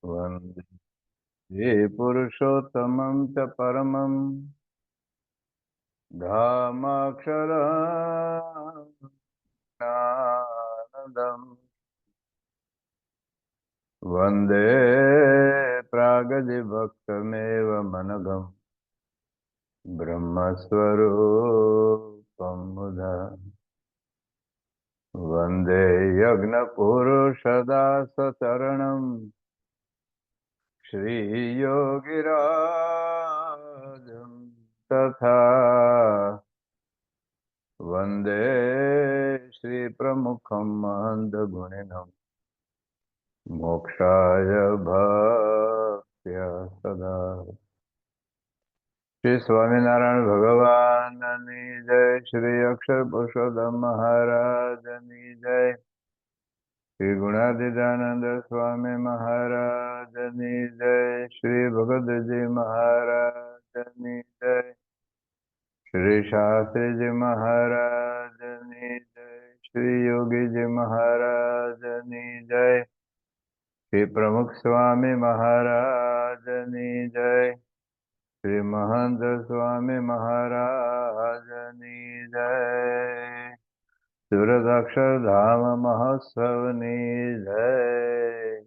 वन्दे पुरुषोत्तमं च परमं धामाक्षरम् वन्दे प्रागदिभक्तमेव मनघम् ब्रह्मस्वरूपं मुदा वन्दे यज्ञपुरुषदासचरणम् श्रीयोगिराजं तथा वन्दे श्रीप्रमुखं मन्दगुणिनं मोक्षाय भक्त्या सदा। श्री स्वामिनारायण भगवाननी जय। श्री अक्षर पुरुषोत्तम महाराजनी जय। श्री गुणादिदानंद स्वामी महाराजनी जय। श्री भगत जी महाराजनी जय। श्री शास्त्री जी महाराजनी जय। श्री योगी जी महाराजनी जय। श्री प्रमुख स्वामी महाराजनी जय। श्री महंत स्वामी महाराजनी जय। सूरत अक्षरधाम महोत्सवनी जय।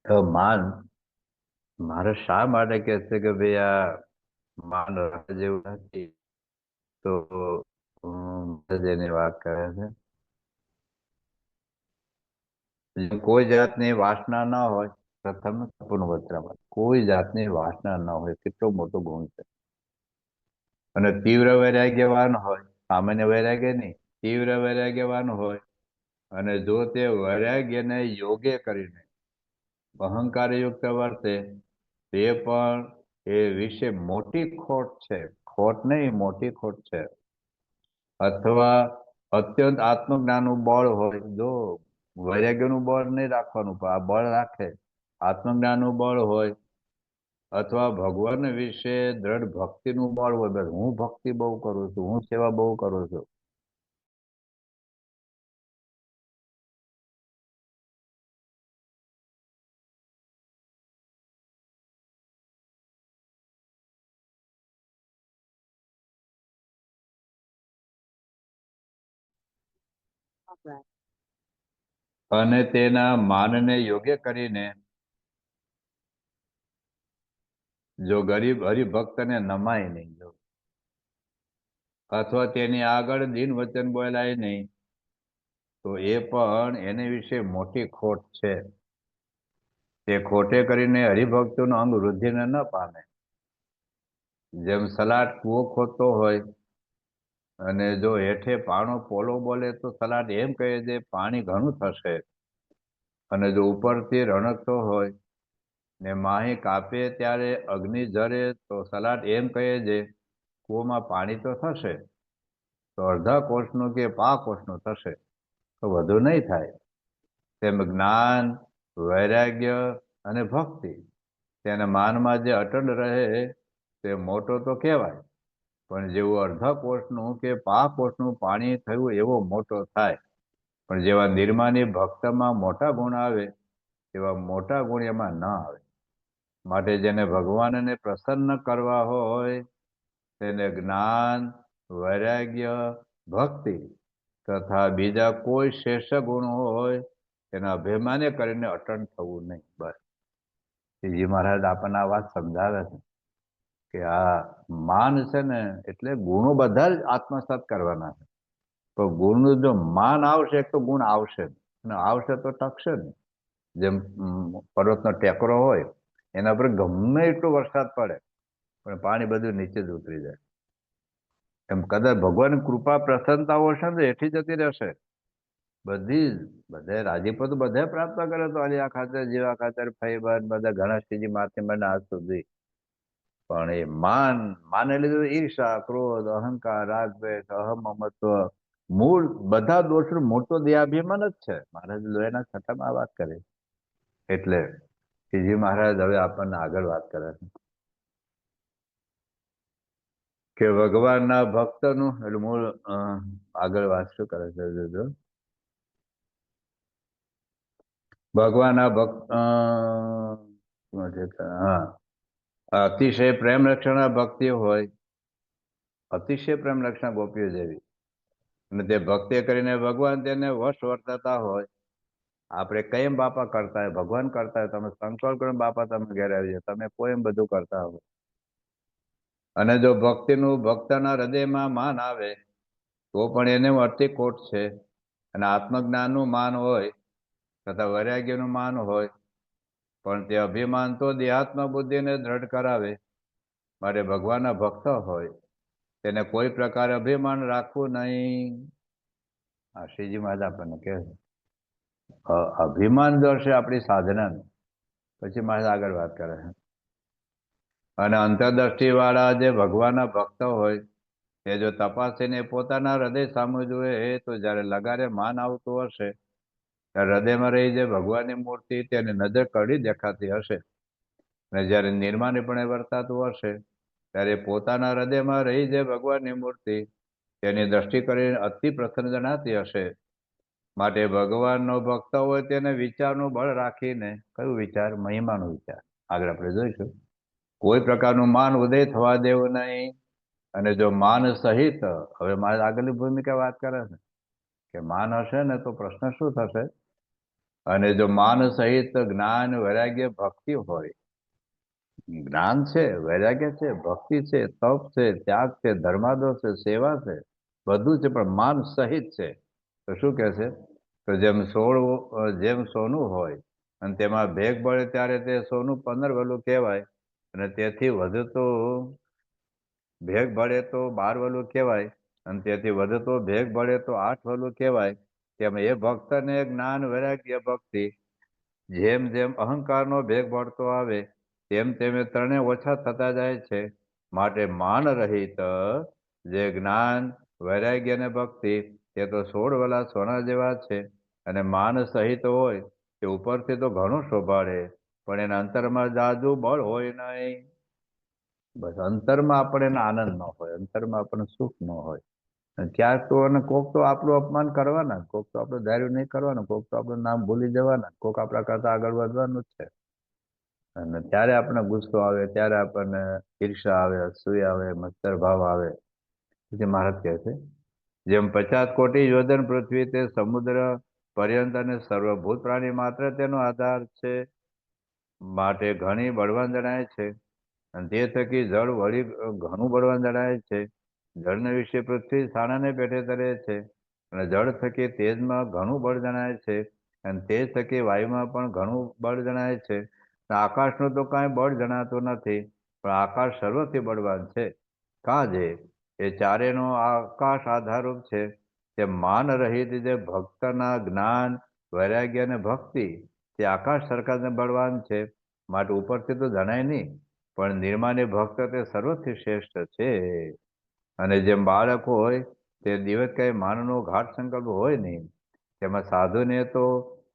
તો માન મારે શા માટે કહે છે કે ભાઈ આ માન રાખવા જેવું નથી, તો જેની વાત કરે છે કોઈ જાતની વાસના ન હોય. પ્રથમ પૂર્ણવત્રામાં કોઈ જાતની વાસના ન હોય, કેટલો મોટો ગુણ છે. અને તીવ્ર વૈરાગ્યવાન હોય, સામાન્ય વૈરાગ્ય નહીં, તીવ્ર વૈરાગ્યવાન હોય અને જો તે વૈરાગ્યને યોગ્ય કરીને અહંકાર યુક્ત વર્તે, તે પણ એ વિશે મોટી ખોટ છે. ખોટ નહીં, મોટી ખોટ છે. અથવા અત્યંત આત્મજ્ઞાનનું બળ હોય, જો વૈરાગ્યનું બળ નહીં રાખવાનું, પણ આ બળ રાખે, આત્મજ્ઞાનનું બળ હોય, અથવા ભગવાન વિશે દ્રઢ ભક્તિનું બળ હોય, હું ભક્તિ બહુ કરું છું, હું સેવા બહુ કરું છું, અને તેના માનને યોગ્ય કરીને જો ગરીબ હરિભક્તને નમાય નહીં, જો અથવા તેની આગળ દિન વચન બોલાય નહીં, તો એ પણ એને વિશે મોટી ખોટ છે. તે ખોટે કરીને હરિભક્તોનો અંગ વૃદ્ધિને ન પામે. જેમ સલાડ કૂવો ખોદતો હોય અને જો હેઠે પાણો પોલો બોલે તો સલાડ એમ કહે છે પાણી ઘણું થશે, અને જો ઉપરથી રણકતો હોય ને માહી કાપે ત્યારે અગ્નિ જરે તો સલાડ એમ કહે છે કૂવામાં પાણી તો થશે, તો અડધા કોષનું કે પા કોષનું થશે, તો વધુ નહીં થાય. તેમ જ્ઞાન, વૈરાગ્ય અને ભક્તિ તેના માનમાં જે અટલ રહે તે મોટો તો કહેવાય, પણ જેવું અડધા કોષનું કે પા કોષનું પાણી થયું એવો મોટો થાય. પણ જેવા નિર્માની ભક્તમાં મોટા ગુણ આવે એવા મોટા ગુણ એમાં ન આવે. માટે જેને ભગવાનને પ્રસન્ન કરવા હોય તેને જ્ઞાન, વૈરાગ્ય, ભક્તિ તથા બીજા કોઈ શેષ ગુણ હોય એના અભિમાને કરીને અટન થવું નહીં. બસ શ્રીજી મહારાજ આપણને આ વાત સમજાવે છે કે આ માન છે ને, એટલે ગુણો બધા જ આત્મસાત કરવાના છે. તો ગુણનું જો માન આવશે તો ગુણ આવશે, અને આવશે તો ટકશે ને. જેમ પર્વતનો ટેકરો હોય, એના પર ગમે એટલો વરસાદ પડે પણ પાણી બધું નીચે જ ઉતરી જાય. એમ કદાચ ભગવાનની કૃપા પ્રસન્નતા હશે ને એથી જતી રહેશે. બધા રાજીપો તો બધા પ્રાપ્ત કરે, તો અલિયા ખાતર, જીવા ખાતર, ફૈબર, બધા ઘણા શ્રીજી માથે મને આજ સુધી. પણ એ માને લીધું ઈર્ષા, ક્રોધ, અહંકાર, રાગ, દ્વેષ, અહમ, મમત્વ, મૂળ બધા દોષનું મૂળ તો દેહાભિમાન જ છે. મહારાજ લોહીના છઠ્ઠામાં વાત કરી. એટલે શ્રીજી મહારાજ હવે આપણને આગળ વાત કરે છે કે ભગવાનના ભક્તનું, એટલે મૂળ આગળ વાત શું કરે છે જોજો. ભગવાનના ભક્ત શું છે? હા, અતિશય પ્રેમ લક્ષણ ભક્તિ હોય, અતિશય પ્રેમ લક્ષણ ગોપીઓ જેવી, અને તે ભક્તિ કરીને ભગવાન તેને વશ વર્તાતા હોય. આપણે કેમ બાપા કરતા હોય, ભગવાન કરતા હોય, તમે સંકલ્પ કરો બાપા તમે ઘેર આવી જાઓ, તમે કોઈ એમ બધું કરતા હોય. અને જો ભક્તિનું ભક્તના હૃદયમાં માન આવે તો પણ એને અતિ ખોટ છે. અને આત્મજ્ઞાનનું માન હોય તથા વૈરાગ્યનું માન હોય, પણ તે અભિમાન તો દેહાત્મ બુદ્ધિને દ્રઢ કરાવે. માટે ભગવાનના ભક્ત હોય તેને કોઈ પ્રકારે અભિમાન રાખવું નહીં. આ શ્રીજી મહારાજ આપણને કહે છે. અભિમાન દર્શે આપણી સાધનાનું. પછી મહારાજ આગળ વાત કરે છે. અને અંતરદ્રષ્ટિ વાળા જે ભગવાનના ભક્ત હોય તે જો તપાસીને પોતાના હૃદય સામે જુએ તો જયારે લગારે માન આવતું હશે ત્યારે હૃદયમાં રહી જે ભગવાનની મૂર્તિ તેની નજર કડી દેખાતી હશે. અને જયારે નિર્માણીપણે વર્તાતું હશે ત્યારે પોતાના હૃદયમાં રહી જે ભગવાનની મૂર્તિ તેની દ્રષ્ટિ કરીને અતિ પ્રસન્ન જણાતી હશે. માટે ભગવાનનો ભક્ત હોય તેને વિચારનું બળ રાખીને, કયું વિચાર? મહિમાનો વિચાર. આગળ આપણે જોઈશું. કોઈ પ્રકારનું માન ઉદય થવા દેવું નહીં. અને જો માન સહિત, હવે મારે આગળની ભૂમિકા વાત કરે છે કે માન હશે ને તો પ્રશ્ન શું થશે? અને જો માન સહિત જ્ઞાન વૈરાગ્ય ભક્તિ હોય, જ્ઞાન છે, વૈરાગ્ય છે, ભક્તિ છે, તપ છે, ત્યાગ છે, ધર્માદો છે, સેવા છે, બધું છે, પણ માન સહિત છે. તો શું કે છે? તો જેમ સોનું હોય અને તેમાં ભેગ પડે ત્યારે તે સોનું 15 વલું કહેવાય, અને તેથી વધતું ભેગ ભળે તો 12 વલું કહેવાય, અને તેથી વધતો ભેગ ભળે તો 8 વલું કહેવાય. તેમ એ ભક્તને જ્ઞાન વૈરાગ્ય ભક્તિ જેમ જેમ અહંકારનો ભેગ ભળતો આવે તેમ તેમ એ ત્રણે ઓછા થતા જાય છે. માટે માન રહિત જે જ્ઞાન વૈરાગ્ય અને ભક્તિ તે તો 16 વલા સોના જેવા છે. અને માન સહિત હોય તે ઉપરથી તો ઘણું શોભાડે, પણ એના અંતરમાં જાજુ બળ હોય નહીં. બસ અંતરમાં આપણને આનંદ ન હોય, અંતરમાં આપણને સુખ ન હોય. અને ક્યાંક તો અને કોક તો આપણું અપમાન કરવાના, કોક તો આપણું ધાર્યું નહીં કરવાનું, કોક તો આપણું નામ ભૂલી જવાના, કોક આપણા કરતા આગળ વધવાનું જ છે. અને ત્યારે આપણને ગુસ્સો આવે, ત્યારે આપણને ઈર્ષા આવે, અસૂયા આવે, મત્સર ભાવ આવે. પછી મહારાજ કહે છે, જેમ 50 કોટી યોજન પૃથ્વી તે સમુદ્ર પર્યંત અને સર્વભૂત પ્રાણી માત્ર તેનો આધાર છે. માટે ઘણી બળવાન જણાય છે. અને તે થકી જળ વળી ઘણું બળવાન જણાય છે. જળને વિશે પૃથ્વી સાણાને પેટે તરે છે. અને જળ થકી તેજમાં ઘણું બળ જણાય છે. અને તેજ થકી વાયુમાં પણ ઘણું બળ જણાય છે. આકાશનું તો કાંઈ બળ જણાતું નથી, પણ આકાશ સર્વથી બળવાન છે. કાજે એ ચારેનો આકાશ આધારરૂપ છે. તે માન રહિત જે ભક્તના જ્ઞાન વૈરાગ્ય અને ભક્તિ તે આકાશ સરકારને બળવાન છે. માટે ઉપરથી તો જણાય નહીં, પણ નિર્માની ભક્ત તે સર્વથી શ્રેષ્ઠ છે. અને જેમ બાળક હોય તે દિવસ કઈ માનનો ઘાટ સંકલ્પ હોય નહીં, તેમાં સાધુને તો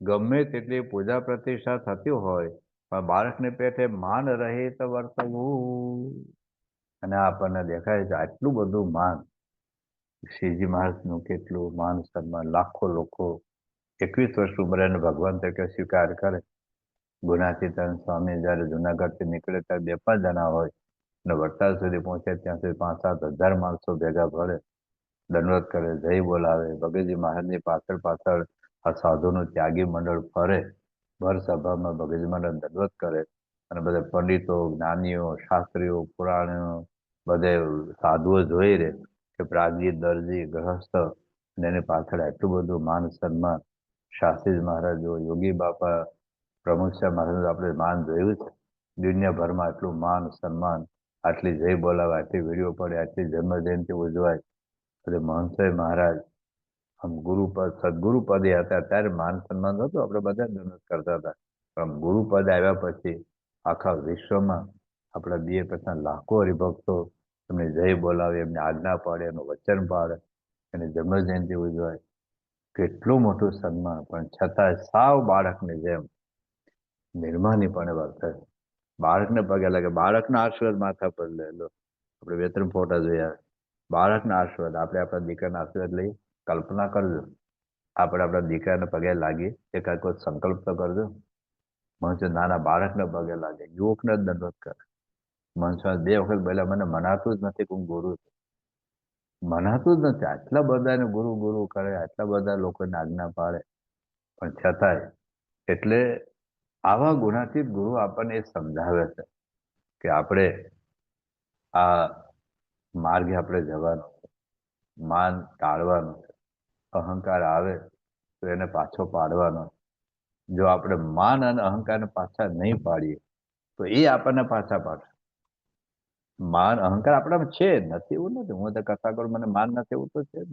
ગમે તેટલી પૂજા પ્રતિષ્ઠા થતી હોય પણ બાળકને પેટે માન રહિત વર્તવું. અને આપણને દેખાય છે આટલું બધું માન, શ્રીજી મહારાજનું કેટલું માન સન્માન, લાખો લોકો 21 વર્ષ ઉંમરે ભગવાન તરીકે સ્વીકાર કરે. ગુણાતીતાન સ્વામી જયારે જુનાગઢથી નીકળે ત્યારે 2-5 જણા હોય અને વડતાલ સુધી પહોંચે ત્યાં સુધી 5-7 હજાર માણસો ભેગા ભળે, દંડવત કરે, જય બોલાવે. ભગતજી મહારાજની પાછળ પાછળ આ સાધુનું ત્યાગી મંડળ ફરે, ભર સભામાં ભગતજી મહારાજ દંડવત કરે. અને બધા પંડિતો, જ્ઞાનીઓ, શાસ્ત્રીઓ, પુરાણીઓ બધે સાધુઓ જોઈ રહે કે પ્રાગજી, દરજી, ગ્રહસ્થ, અને એની પાછળ આટલું બધું માન સન્માન. શાસ્ત્રીજી મહારાજો, યોગી બાપા, પ્રમુખ સાહેબ મહારાજ આપણે માન જોયું છે. દુનિયાભરમાં આટલું માન સન્માન, આટલી જય બોલાવે, આટલી વિડીયો પડે, આટલી જન્મ જયંતિ ઉજવાય. એટલે મહંત મહારાજ આમ ગુરુપદ સદગુરુ પદે હતા ત્યારે માન સન્માન હતું, આપણે બધા જ મહેનત કરતા હતા. પણ ગુરુપદ આવ્યા પછી આખા વિશ્વમાં આપણા 2-5 લાખો હરિભક્તો એમને જય બોલાવે, એમને આજ્ઞા પાડે, એનું વચન પાડે, એની જન્મ જયંતિ ઉજવાય. કેટલું મોટું સન્માન, પણ છતાંય સાવ બાળકની જેમ નિર્માનીપણે વર્તે. બાળકને પગે લાગે, બાળકના આશીર્વાદ માથા પર લે લો. આપણે 2-3 ફોટા જોયા, બાળકના આશીર્વાદ. આપણે આપણા દીકરાના આશીર્વાદ લઈએ, કલ્પના કરજો. આપણે આપણા દીકરાને પગે લાગી એકાદ કોઈ સંકલ્પ તો કરજો. મનુષ્ય નાના બાળકને પગે લાગે, યુવકને જ દંડવત કરે. મનુષ્ય 2 વખત બોલ્યા મને મનાતું જ નથી કે હું ગુરુ છું. મનાતું જ નથી. આટલા બધાને ગુરુ ગુરુ કરે, આટલા બધા લોકોને આજ્ઞા પાડે, પણ છતાંય એટલે આવા ગુણાતીત ગુરુ આપણને એ સમજાવે છે કે આપણે આ માર્ગે આપણે જવાનું છે, માન ટાળવાનું છે, અહંકાર આવે તો એને પાછો પાડવાનો. જો આપણે માન અને અહંકારને પાછા નહીં પાડીએ તો એ આપણને પાછા પાડશે. માન અહંકાર આપણામાં છે, નથી એવું નથી. હું તો કથા કરું મને માન નથી એવું તો છે જ.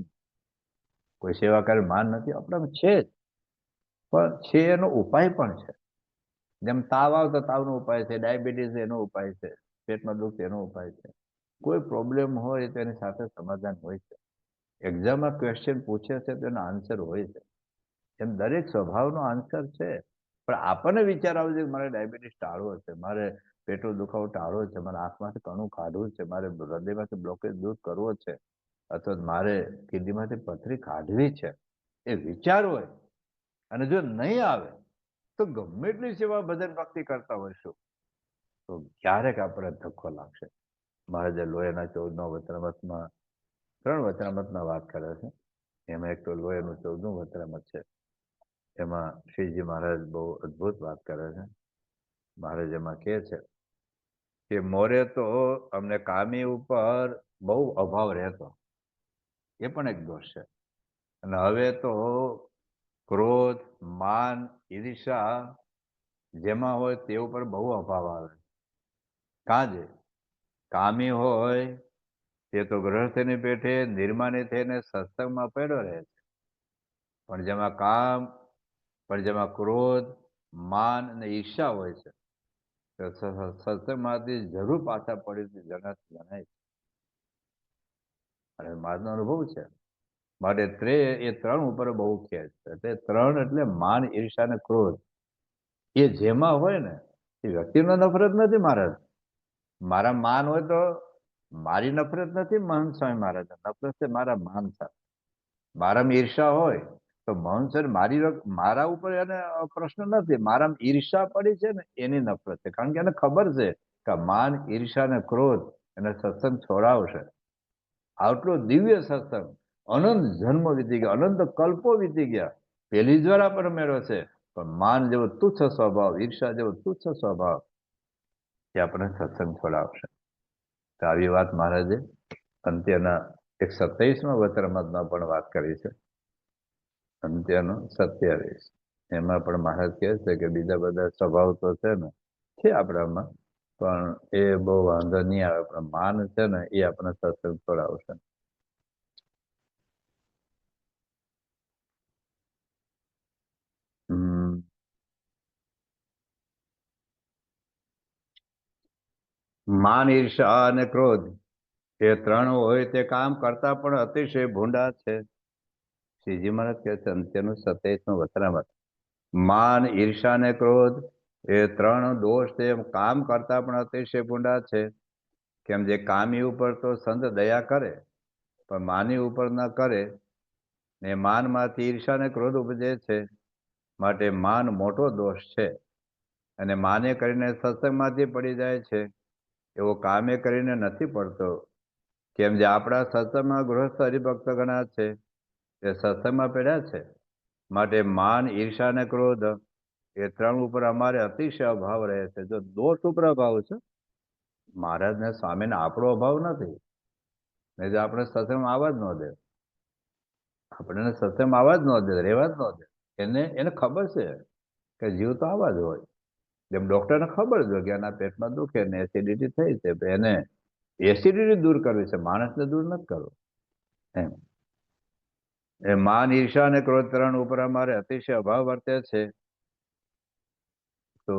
કોઈ સેવા કરે માન નથી, આપણામાં છે જ. પણ છે એનો ઉપાય પણ છે. જેમ તાવ આવે તો તાવનો ઉપાય છે, ડાયાબિટીસ એનો ઉપાય છે, પેટમાં દુખે એનો ઉપાય છે. કોઈ પ્રોબ્લેમ હોય તેની સાથે સમાધાન હોય છે. એક્ઝામમાં ક્વેશ્ચન પૂછે છે તો એનો આન્સર હોય છે. એમ દરેક સ્વભાવનો આન્સર છે. પણ આપણને વિચાર આવે છે કે મારે ડાયાબિટીસ ટાળવો છે, મારે પેટનો દુખાવો ટાળવો છે, મારે આંખમાંથી કણું કાઢવું છે, મારે હૃદયમાંથી બ્લોકેજ દૂર કરવો છે, અથવા મારે કિડનીમાંથી પથરી કાઢવી છે. એ વિચાર હોય અને જો નહીં આવે તો ગમે એટલી સેવા ભજન ભક્તિ કરતા હોઈશું તો ક્યારેક આપણે ધક્કો લાગશે. મહારાજે લોહીના 14નો વચનામૃતમાં 3 વચનામૃતના વાત કરે છે. એમાં એક તો લોહીનું 14નું વચનામૃત છે. એમાં શ્રીજી મહારાજ બહુ અદ્ભુત વાત કરે છે. મહારાજ એમાં કહે છે કે મોરે તો અમને કામી ઉપર બહુ અભાવ રહેતો, એ પણ એક દોષ છે. અને હવે તો ક્રોધ, માન, ઈર્ષા જેમાં હોય તે ઉપર બહુ અભાવ આવે. કાજે કામી હોય તે તો ગ્રહસ્થની પેઠે નિર્માની થઈને સત્સંગમાં પડ્યો રહે છે. પણ જેમાં ક્રોધ, માન અને ઈર્ષા હોય છે તો સત્સંગમાંથી જરૂર પાછા પડી જણાય છે. અને મારનો અનુભવ છે. માટે એ 3 ઉપર બહુ ખેંચ છે. એટલે 3 એટલે માન, ઈર્ષા અને ક્રોધ. એ જેમાં હોય ને એ વ્યક્તિનો નફરત નથી મહારાજ. મારા માન હોય તો મારી નફરત નથી મહંત સ્વામી મહારાજ, નફરત છે મારા માન સાથે. મારામાં ઈર્ષા હોય તો મહંત સ્વામી મારા ઉપર એને પ્રશ્ન નથી, મારામાં ઈર્ષા પડી છે ને એની નફરત છે. કારણ કે એને ખબર છે કે માન, ઈર્ષા અને ક્રોધ એને સત્સંગ છોડાવશે. આટલો દિવ્ય સત્સંગ અનંત જન્મ વીતી ગયા, અનંત કલ્પો વીતી ગયા, પહેલી જ વાર આપણને મેળવ્યો છે. પણ માન જેવો તુચ્છ સ્વભાવ, ઈર્ષા જેવો તુચ્છ સ્વભાવ એ આપણને સત્સંગ છોડાવશે. તો આવી વાત મહારાજે અંત્યના 127મા વચનામૃતમાં પણ વાત કરી છે. અંત્યનો 27 એમાં પણ મહારાજ કહે છે કે બીજા બધા સ્વભાવ તો છે ને છે આપણામાં, પણ એ બહુ વાંધો નહીં આવે. પણ માન છે ને એ આપણને સત્સંગ છોડાવશે. માન, ઈર્ષા અને ક્રોધ એ 3 હોય તે કામ કરતા પણ અતિશય ભૂંડા છે. શ્રીજી મહારાજ કહે છે અંત્યનું 27મું વચનામૃત. માન, ઈર્ષા અને ક્રોધ એ 3 દોષ તે કામ કરતા પણ અતિશય ભૂંડા છે. કેમ જે કામી ઉપર તો સંત દયા કરે પણ માની ઉપર ન કરે ને માનમાંથી ઈર્ષા અને ક્રોધ ઉપજે છે. માટે માન મોટો દોષ છે. અને માને કરીને સત્સંગમાંથી પડી જાય છે, એવો કામે કરીને નથી પડતો. કેમ જે આપણા સત્સંગમાં ગૃહસ્થ હરિભક્ત ગણા છે એ સત્સંગમાં પડ્યા છે. માટે માન, ઈર્ષા અને ક્રોધ એ 3 ઉપર અમારે અતિશય અભાવ રહે છે. જો દોષ ઉપર અભાવ છે, મહારાજને સ્વામીને આપણો અભાવ નથી. નહીં તો આપણે સત્સંગમાં આવવા જ ન દે. આપણને સત્સંગમાં આવવા જ ન દે, રહેવા જ ન દે. એને ખબર છે કે જીવ તો આવા જ હોય. જેમ ડોક્ટરને ખબર જ હોય કે એના પેટમાં દુખે ને એસિડિટી થઈ છે, એને એસિડિટી દૂર કરવી છે, માણસને દૂર નથી કરવું. એમ એ માન, ઈર્ષા અને ક્રોધ 3 ઉપર અમારે અતિશય અભાવ વર્તે છે. તો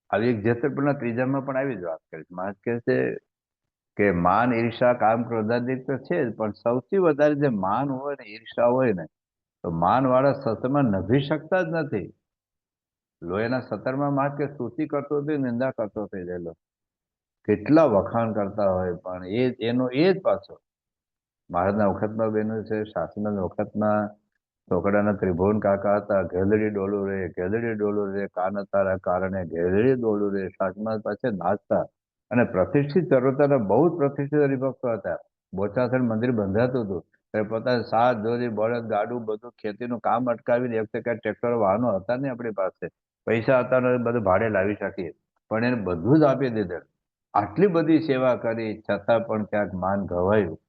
આવી એક જેતપુરના 3જામાં પણ આવી જ વાત કરી. મહારાજ કહે છે કે માન, ઈર્ષા, કામ, ક્રોધાદિક તો છે જ, પણ સૌથી વધારે જે માન હોય ને ઈર્ષા હોય ને તો માન વાળા સત્સંગમાં નભી શકતા જ નથી. લોહીના 17માં મહારાજ કે સ્તુતિ કરતો હતો, નિંદા કરતો થઈ રહેલો. કેટલા વખાણ કરતા હોય પણ એનો એ જ પાછો મહારાજના વખતમાં બન્યું છે, શાસ્ત્રના વખતમાં છોકરાના ત્રિભુવન કાકા હતા, ઘેલડી ડોલું રે, ઘેલડી ડોલું રે, કાન તારા કારણે ઘેલડી ડોલું રે, સાતમા પાસે નાચતા. અને પ્રતિષ્ઠિત ચરોતરના બહુ જ પ્રતિષ્ઠિત હરિભક્તો હતા. બોચાસણ મંદિર બંધાતું હતું ત્યારે પોતાના સાત દોરી બળદ ગાડું બધું ખેતીનું કામ અટકાવીને એક કઈ ટ્રેક્ટર વાહનો હતા ને આપણી પાસે, પૈસા હતા ને બધું ભાડે લાવી શકીએ, પણ એને બધું જ આપી દીધેલું. આટલી બધી સેવા કરી છતાં પણ ક્યાંક માન ઘવાયું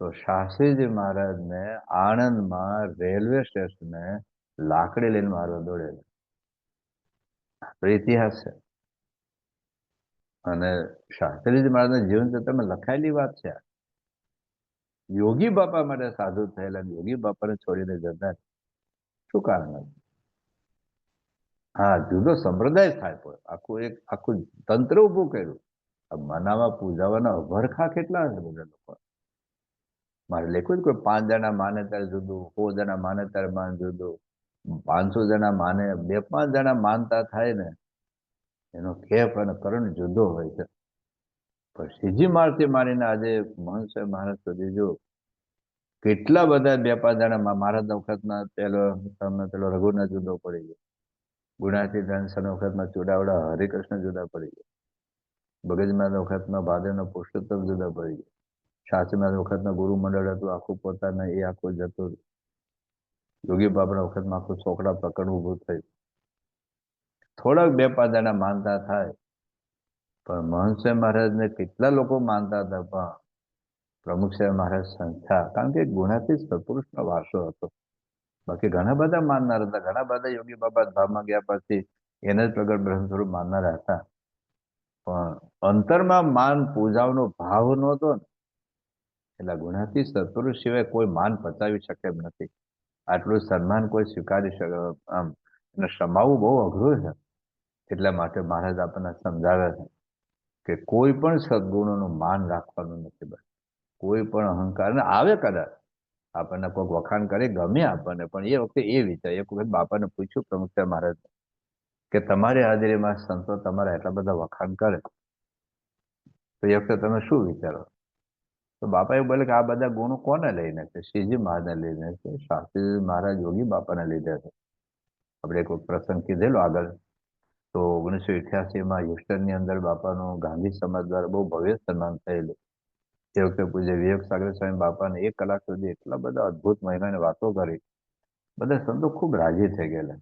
તો શાસ્ત્રીજી મહારાજને આણંદમાં રેલવે સ્ટેશને લાકડી લઈને મારવા દોડેલા. તો ઇતિહાસ છે. અને શાસ્ત્રીજી મહારાજના જીવન ચરિત્રમાં લખાયેલી વાત છે. યોગી બાપા માટે સાધુ થયેલા યોગી બાપાને છોડીને જતા શું કારણ હતું? હા, જુદો સંપ્રદાય થાય પણ આખું તંત્ર ઉભું કર્યું. મનાવા પૂજાવાના અભરખા કેટલા હશે બધા લોકો. મારે લખ્યું કોઈ 5 જણા માને ત્યારે જુદું, 100 જણા માને ત્યારે માન જુદું, 500 જણા માને, 2-5 જણા માનતા થાય ને એનો ખેપ અને કરણ જુદો હોય છે. પણ શ્રીજી મહારાજથી માનીને આજે મહંત મહારાજ સુધી જો કેટલા બધા 2-5 જણા મહારાજના વખતમાં પેલો રઘુનાથ જુદો પડી ગયો, ગુણાતીતાન વખતમાં ચુડાવડા હરિકૃષ્ણ જુદા પડી ગયા, બગજમાના વખતમાં ભાદેવના પુરુષોત્તમ જુદા પડી ગયા, સાચીમાં વખતના ગુરુ મંડળ હતું આખું પોતાના એ આખું જતું. યોગી બાબાના વખતમાં આખું છોકરા પ્રકરણ ઉભું થયું. થોડાક 2-5 જણા માનતા થાય પણ મહંત મહારાજને કેટલા લોકો માનતા હતા. પણ પ્રમુખ સાહેબ મહારાજ સંસ્થા, કારણ કે ગુણાતીત સત્પુરુષનો વારસો હતો. બાકી ઘણા બધા માનનાર હતા, ઘણા બધા યોગી બાબા ધામમાં ગયા પછી એને જ પ્રગટ બ્રહ્મ સ્વરૂપ માનનારા હતા. પણ અંતરમાં માન પૂજાનો ભાવ નહોતો ને એટલે ગુણાતીત સત્પુરુષ સિવાય કોઈ માન પચાવી શકે એમ નથી. આટલું સન્માન કોઈ સ્વીકારી શકે આમ એને સમાવવું બહુ અઘરું છે. એટલા માટે મહારાજ આપણને સમજાવે છે કે કોઈ પણ સદગુણોનું માન રાખવાનું નથી. બસ કોઈ પણ અહંકાર ને આવે કદાચ આપણને કોઈ વખાણ કરે ગમે આપણને, પણ એ વખતે એ વિચાર. એક વખત બાપાને પૂછ્યું પ્રમુખ મહારાજ કે તમારી હાજરીમાં સંતો તમારા એટલા બધા વખાણ કરે તો એ વખતે તમે શું વિચારો? તો બાપા એવું બોલે કે આ બધા ગુણો કોને લઈને છે? શ્રીજી મહારાજને લઈને છે, શાસ્ત્રી મહારાજ યોગી બાપાને લીધે છે. આપણે એક પ્રસંગ કીધેલો આગળ. તો 1988માં હ્યુસ્ટનની અંદર બાપાનું ગાંધી સમાજ દ્વારા બહુ ભવ્ય સન્માન થયેલું. એ વખતે પૂજ્ય વિવેક સાગર સ્વામી બાપાને 1 કલાક સુધી એટલા બધા અદભુત મહિમાની વાતો કરી, બધા સંતો ખૂબ રાજી થઈ ગયેલા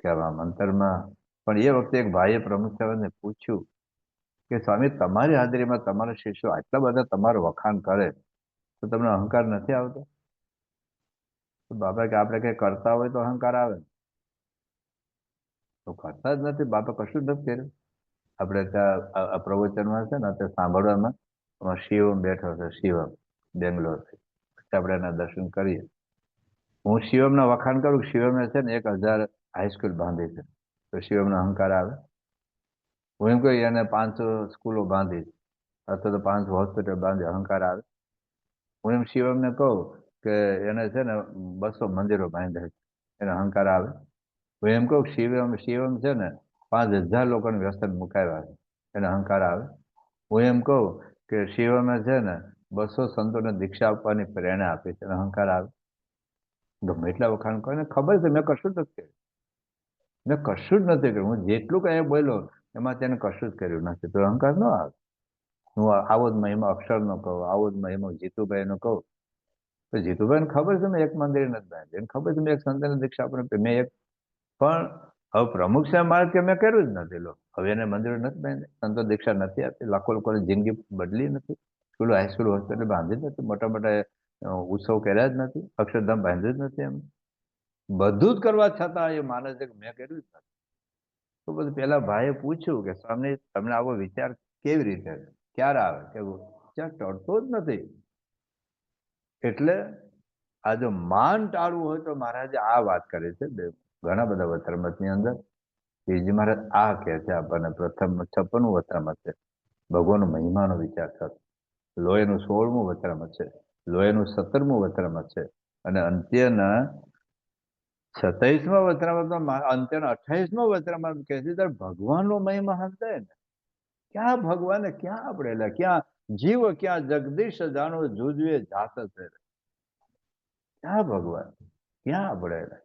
કે આમ અંતરમાં. પણ એ વખતે એક ભાઈએ પ્રમુખ સાહેબને પૂછ્યું કે સ્વામી તમારી હાજરીમાં તમારા શિષ્યો આટલા બધા તમારું વખાણ કરે તો તમને અહંકાર નથી આવતો? તો બાપા કે આપણે કઈ કરતા હોય તો અહંકાર આવે, તો કરતા જ નથી. બાપા કશું જ નથી કર્યું. આપણે ત્યાં પ્રવચનમાં છે ને તે સાંભળવામાં શિવમ બેઠો છે, શિવમ બેંગ્લોરથી. આપણે એના દર્શન કરીએ. હું શિવમના વખાણ કરું, શિવમે છે ને 1000 હાઈસ્કૂલ બાંધી છે, તો શિવમનો અહંકાર આવે? હું એમ કહું એને 500 સ્કૂલો બાંધી અથવા તો 500 હોસ્પિટલ બાંધી, અહંકાર આવે? હું એમ શિવમને કહું કે એને છે ને 200 મંદિરો બાંધ્યા છે, એને અહંકાર આવે? હું એમ કહું શિવમ છે ને 5000 લોકોને વ્યસન મુકાવ્યા છે, એને અહંકાર આવે? હું એમ કહું કે શિવમે છે ને 200 સંતોને દીક્ષા આપવાની પ્રેરણા આપી છે, અહંકાર આવે? ગમે એટલા વખાણ કરે ને ખબર છે મેં કશું જ નથી કર્યું, મેં કશું જ નથી કર્યું. હું જેટલું કઈ બોલ્યો એમાં તેને કશું જ કર્યું નથી, તો અહંકાર ન આવે. હું આવો જ મહિમા અક્ષરનો કહું, આવો જ મહિમા જીતુભાઈનો કહું, તો જીતુભાઈને ખબર છે મેં એક મંદિર નથી બાંધ્યું, એને ખબર છે મેં એક સંતને દીક્ષા આપી, મેં એક પણ હવે પ્રમુખ સાહેબ મારે કે મેં કર્યું જ નથી. લો હવે એને મંદિરો નથી બાંધ્યા, સંતો દીક્ષા નથી આપી, લાખો લોકોની જિંદગી બદલી નથી, સ્કૂલ હાઈસ્કૂલ હોસ્પિટલ બાંધી જ નથી, મોટા મોટા ઉત્સવ કર્યા જ નથી, અક્ષરધામ બાંધ્યું જ નથી. એમ બધું જ કરવા છતાં એ માને છે કે મેં કર્યું જ નથી. તો પછી પેલા ભાઈએ પૂછ્યું કે સ્વામી તમને આવો વિચાર કેવી રીતે, ક્યારે આવે? કે ત્યાં ટળતો જ નથી. એટલે આ જો માન ટાળવું હોય તો મહારાજે આ વાત કરે છે ઘણા બધા વચરામૃતની અંદર. શ્રીજી મહારાજ આ કહે છે આપણને. પ્રથમ 56મું વચરામૃત છે, ભગવાન મહિમાનો વિચાર થતો. લોહીનું 16મું વચરામૃત છે, લોહીનું 17મું વચરામૃત છે, અને અંત્યના 27મા વચરામૃતમાં અંત્યના 28મા વચરામૃત કહે છે ત્યારે ભગવાનનો મહિમા સમજાય ને. ક્યાં ભગવાને ક્યાં આપણે, ક્યાં જીવ ક્યાં જગદીશ જાણો જુજવે જાત છે, ક્યાં ભગવાન? ક્યાં આપણે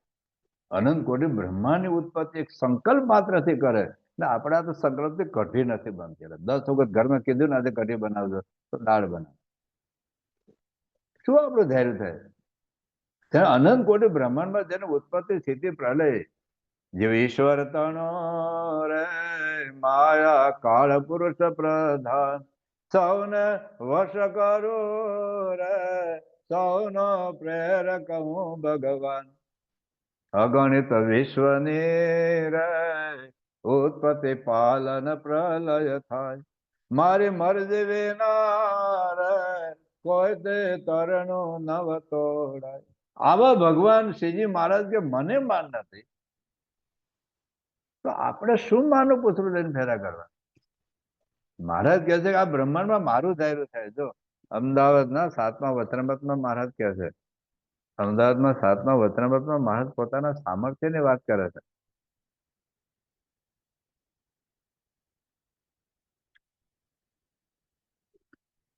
અનંત કોટી બ્રહ્માંડની ઉત્પત્તિ એક સંકલ્પ માત્રથી કરે ને આપણા તો સંકલ્પથી કઢી નથી બનતી. 10 વખત ઘરમાં કીધું ને આજે કઢી બનાવજો તો દાળ બનાવ, શું આપણું ધૈર્ય થાય? ત્યારે અનંત કોટી બ્રહ્માંડમાં જેને ઉત્પત્તિ સ્થિતિ પ્રલય જીવ ઈશ્વર તણો રે માયા કાળ પુરુષ પ્રધાન સૌને વશ કરો રે સૌનો પ્રેરક હું ભગવાન અગણિત વિશ્વની રે ઉત્પત્તિ પાલન પ્રલય થાય મારી મરજી વિના રે કોઈ તે તરણું નવ તોડાય. આવા ભગવાન શ્રીજી મહારાજ કે મને માન નથી તો આપણે શું માનું પૂછડું લઈને ફેરા કરવા? મહારાજ કહે છે કે આ બ્રહ્માંડમાં મારું ધાર્યું થાય. જો અમદાવાદના 7મા વચનામૃતમાં મહારાજ કહે છે, અમદાવાદમાં 7મા વચનામૃતમાં મહારાજ પોતાના સામર્થ્યની વાત કરે છે.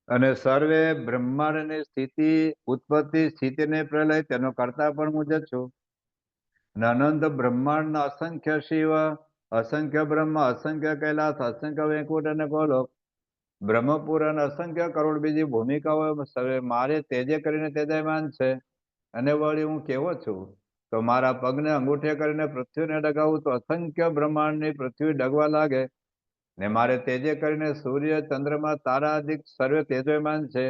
અને સર્વે બ્રહ્માંડની સ્થિતિ ઉત્પત્તિ સ્થિતિને પ્રલય તેનો કરતા પણ હું જ છું. અનંત બ્રહ્માંડના અસંખ્ય શિવ અસંખ્ય બ્રહ્મ અસંખ્ય કૈલાસ અસંખ્ય વૈકુંઠ અને ગોલોક બ્રહ્મપુર અને અસંખ્ય કરોડ બીજી ભૂમિકાઓ મારે તેજે કરીને તેજયમાન છે. અને વળી હું કેવો છું તો મારા પગને અંગૂઠે કરીને પૃથ્વીને ડગાવું તો અસંખ્ય બ્રહ્માંડની પૃથ્વી ડગવા લાગે ને મારે તેજે કરીને સૂર્ય ચંદ્રમાં તારાદિક સર્વે તેજયમાન છે.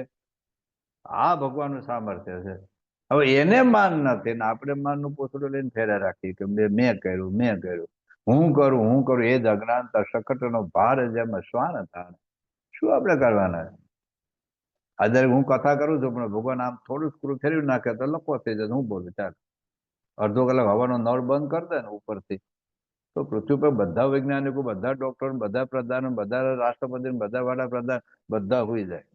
આ ભગવાનનું સામર્થ્ય છે. હવે એને માન નથી ને આપણે માનનું પોસડું લઈને ફેરા રાખીએ કે મેં કર્યું હું કરું એ જ અજ્ઞાનતા શકટનો ભાર જેમ શ્વાન હતા. શું આપણે કરવાના? આજે હું કથા કરું છું પણ ભગવાન આમ થોડું સ્ક્રૂ ફેરવી નાખે તો લખો થઈ જાય. હું બોલું ચાલ અડધો કલાક હવાનો નળ બંધ કરી દે ને ઉપરથી તો પૃથ્વી પર બધા વૈજ્ઞાનિકો બધા ડોક્ટર બધા પ્રધાનો બધા રાષ્ટ્રપતિ બધા વડાપ્રધાન બધા સુઈ જાય.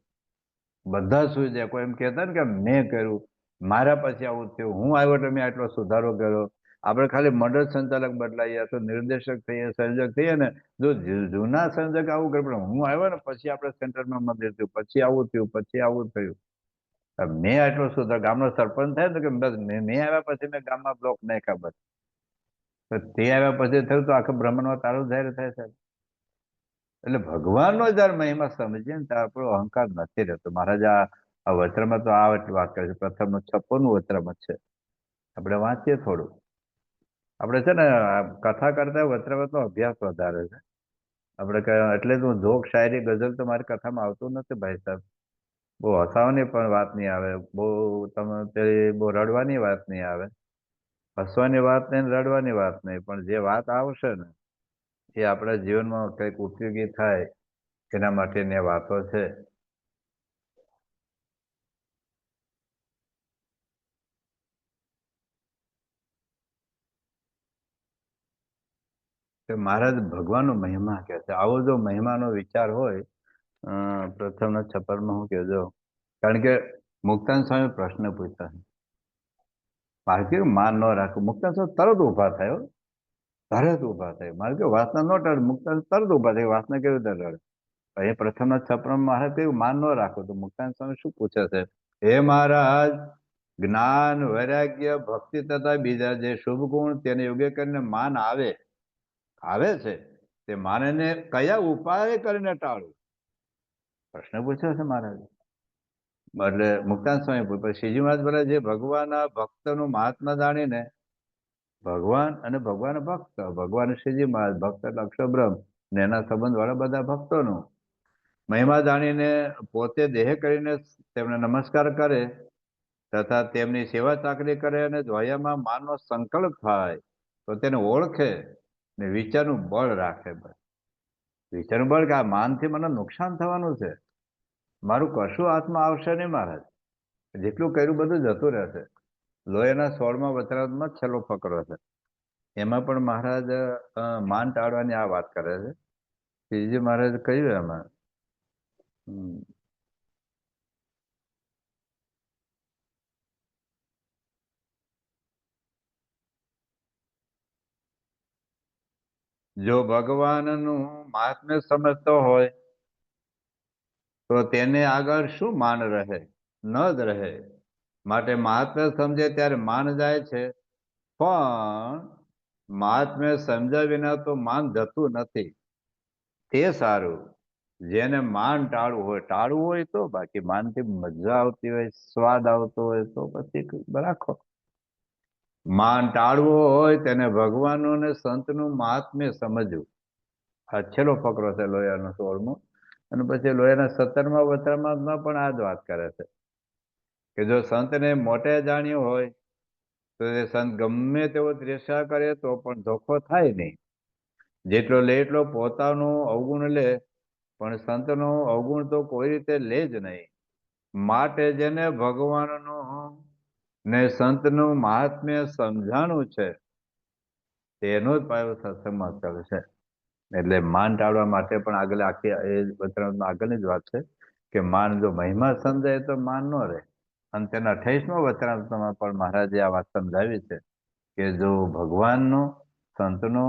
બધા સુઈ જાય. કોઈ એમ કહેતા ને કે મેં કર્યું મારા પછી આવું થયું હું આવ્યો તો મેં આટલો સુધારો કર્યો. આપણે ખાલી મંડળ સંચાલક બદલાઈએ તો નિર્દેશક થઈએ સંયોજક થઈએ ને જો જૂના સંયોજક આવું કરે પણ હું આવ્યો ને પછી આપણે સેન્ટરમાં મંદિર થયું પછી આવું થયું. મેં આટલો સુધાર ગામનો સરપંચ થાય ને કે બસ મેં આવ્યા પછી મેં ગામમાં બ્લોક નહીં ખબર તે આવ્યા પછી થયું તો આખા બ્રહ્માંડમાં તારું જાહેર થાય સાહેબ. એટલે ભગવાનનો જયારે મહિમા સમજીએ ને ત્યારે આપણો અહંકાર નથી રહેતો. મહારાજ આ વચરામાં તો આ વાત કરે છે. પ્રથમનું 56મું વચરામત છે. આપણે વાંચીએ થોડું. આપણે છે ને કથા કરતા વચરામતનો અભ્યાસ વધારે છે આપણે. એટલે જ હું જોક શાયરી ગઝલ તો મારી કથામાં આવતું નથી ભાઈ સાહેબ. બહુ હસાવાની પણ વાત નહીં આવે, બહુ રડવાની વાત નહીં આવે, હસવાની વાત નહીં રડવાની વાત નહીં, પણ જે વાત આવશે ને એ આપણા જીવનમાં કંઈક ઉપયોગી થાય એના માટેની વાતો છે. કે મહારાજ ભગવાનનો મહિમા કહે છે. આવો જો મહિમાનો વિચાર હોય પ્રથમના 56માં હું કહેજો. કારણ કે મુક્તાન સ્વામી પ્રશ્ન પૂછતા મારે કેવું માન ન રાખવું. મુક્તાન સ્વામી તરત ઉભા થયો, મારે કે વાસના ન ટળે. મુક્તાન તરત ઉભા થાય વાસના કેવી રીતે ટળે? એ પ્રથમના 56માં મારે કેવું માન ન રાખવું તો મુક્તાન સ્વામી શું પૂછે છે? હે મહારાજ જ્ઞાન વૈરાગ્ય ભક્તિ તથા બીજા જે શુભ ગુણ તેને યોગ્ય કરીને માન આવે છે તે માનને કયા ઉપાય કરીને ટાળવું? પ્રશ્ન પૂછ્યો છે મહારાજ. એટલે મુક્તાન સ્વામી પૂછે. શ્રીજી મહારાજ બોલે જે ભગવાનના ભક્તનું મહાત્મા જાણીને ભગવાન અને ભગવાન ભક્ત ભગવાન શ્રીજી મહારાજ ભક્ત એટલે અક્ષરબ્રહ્મ ને એના સંબંધ વાળા બધા ભક્તોનું મહિમા જાણીને પોતે દેહ કરીને તેમને નમસ્કાર કરે તથા તેમની સેવા ચાકરી કરે અને જોયામાં માનનો સંકલ્પ થાય તો તેને ઓળખે ને વિચારનું બળ રાખે. વિચારનું બળ કે આ માનથી મને નુકસાન થવાનું છે, મારું કશું હાથમાં આવશે નહીં મહારાજ, જેટલું કર્યું બધું જતું રહેશે. લોહીના 16મા વચનામૃતમાં છેલ્લો ફકરો છે. એમાં પણ મહારાજ માન ટાળવાની આ વાત કરે છે. શ્રીજી મહારાજ કહ્યું એમાં જો ભગવાનનું મહાત્મ્ય સમજતો હોય તો તેને આગળ શું માન રહે? ન જ રહે. માટે મહાત્મ્ય સમજે ત્યારે માન જાય છે, પણ મહાત્મ્ય સમજ્યા વિના તો માન જતું નથી. તે સારું. જેને માન ટાળવું હોય તો, બાકી માનથી મજા આવતી હોય, સ્વાદ આવતો હોય તો પછી રાખો. માન ટાળવું હોય તેને ભગવાનનું અને સંતનું મહાત્મ્ય સમજવું. આ છેલ્લો ફકરો છે લોહિયાનો 16મો. અને પછી લોહિયાના 17મા વચનમાં પણ આ જ વાત કરે છે કે જો સંતને મોટે જાણ્યું હોય તો એ સંત ગમે તેવો દ્વેષા કરે તો પણ ધોખો થાય નહીં. જેટલો લે એટલો પોતાનું અવગુણ લે, પણ સંતનો અવગુણ તો કોઈ રીતે લે જ નહીં. માટે જેને ભગવાનનું ને સંતનું મહાત્મ્ય સમજાણું છે તેનો જ પાયો સત્સંગમાં ચાલે છે. એટલે માન ટાળવા માટે પણ આગળ આખી એ વચનામાં આગળની જ વાત છે કે માન જો મહિમા સમજાય તો માન ન રહે. અને તેના 28મા વચનામાં પણ મહારાજે આ વાત સમજાવી છે કે જો ભગવાનનો સંતનો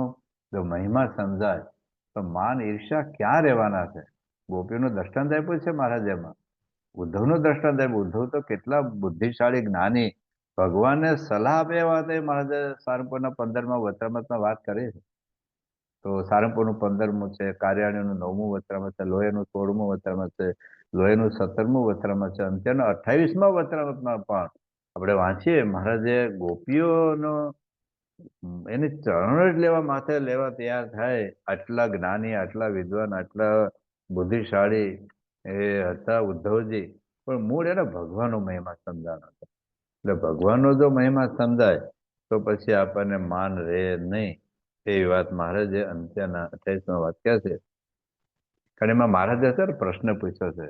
જો મહિમા સમજાય તો માન ઈર્ષા ક્યાં રહેવાના છે. ગોપીનું દ્રષ્ટાંત આપ્યું છે મહારાજે એમાં. ઉદ્ધવનું દ્રષ્ટાંત આપ્યું. ઉદ્ધવ તો કેટલા બુદ્ધિશાળી જ્ઞાની, ભગવાનને સલાહ આપે એવા તે મહારાજે સારંગપુરના 15મા વચનામૃતમાં વાત કરી છે. તો સારંગપુરનું 15મું છે, કાર્યાણીનું 9મું વચનામૃત છે, લોહીનું 16મું વચનામૃત છે, લોહીનું 17મું વચનામૃત છે, અને તેના 28મા વચનામૃતમાં પણ આપણે વાંચીએ મહારાજે ગોપીઓનો એની ચરણ જ લેવા માથે લેવા તૈયાર થાય. આટલા જ્ઞાની, આટલા વિદ્વાન, આટલા બુદ્ધિશાળી એ હતા ઉદ્ધવજી, પણ મૂળ એને ભગવાનનો મહિમા સમજાનો હતો. એટલે ભગવાનનો જો મહિમા સમજાય તો પછી આપણને માન રહે નહીં. એવી વાત મહારાજે અંત્યના 28મા વાક્ય છે. કારણ એમાં મહારાજે સર પ્રશ્ન પૂછ્યો છે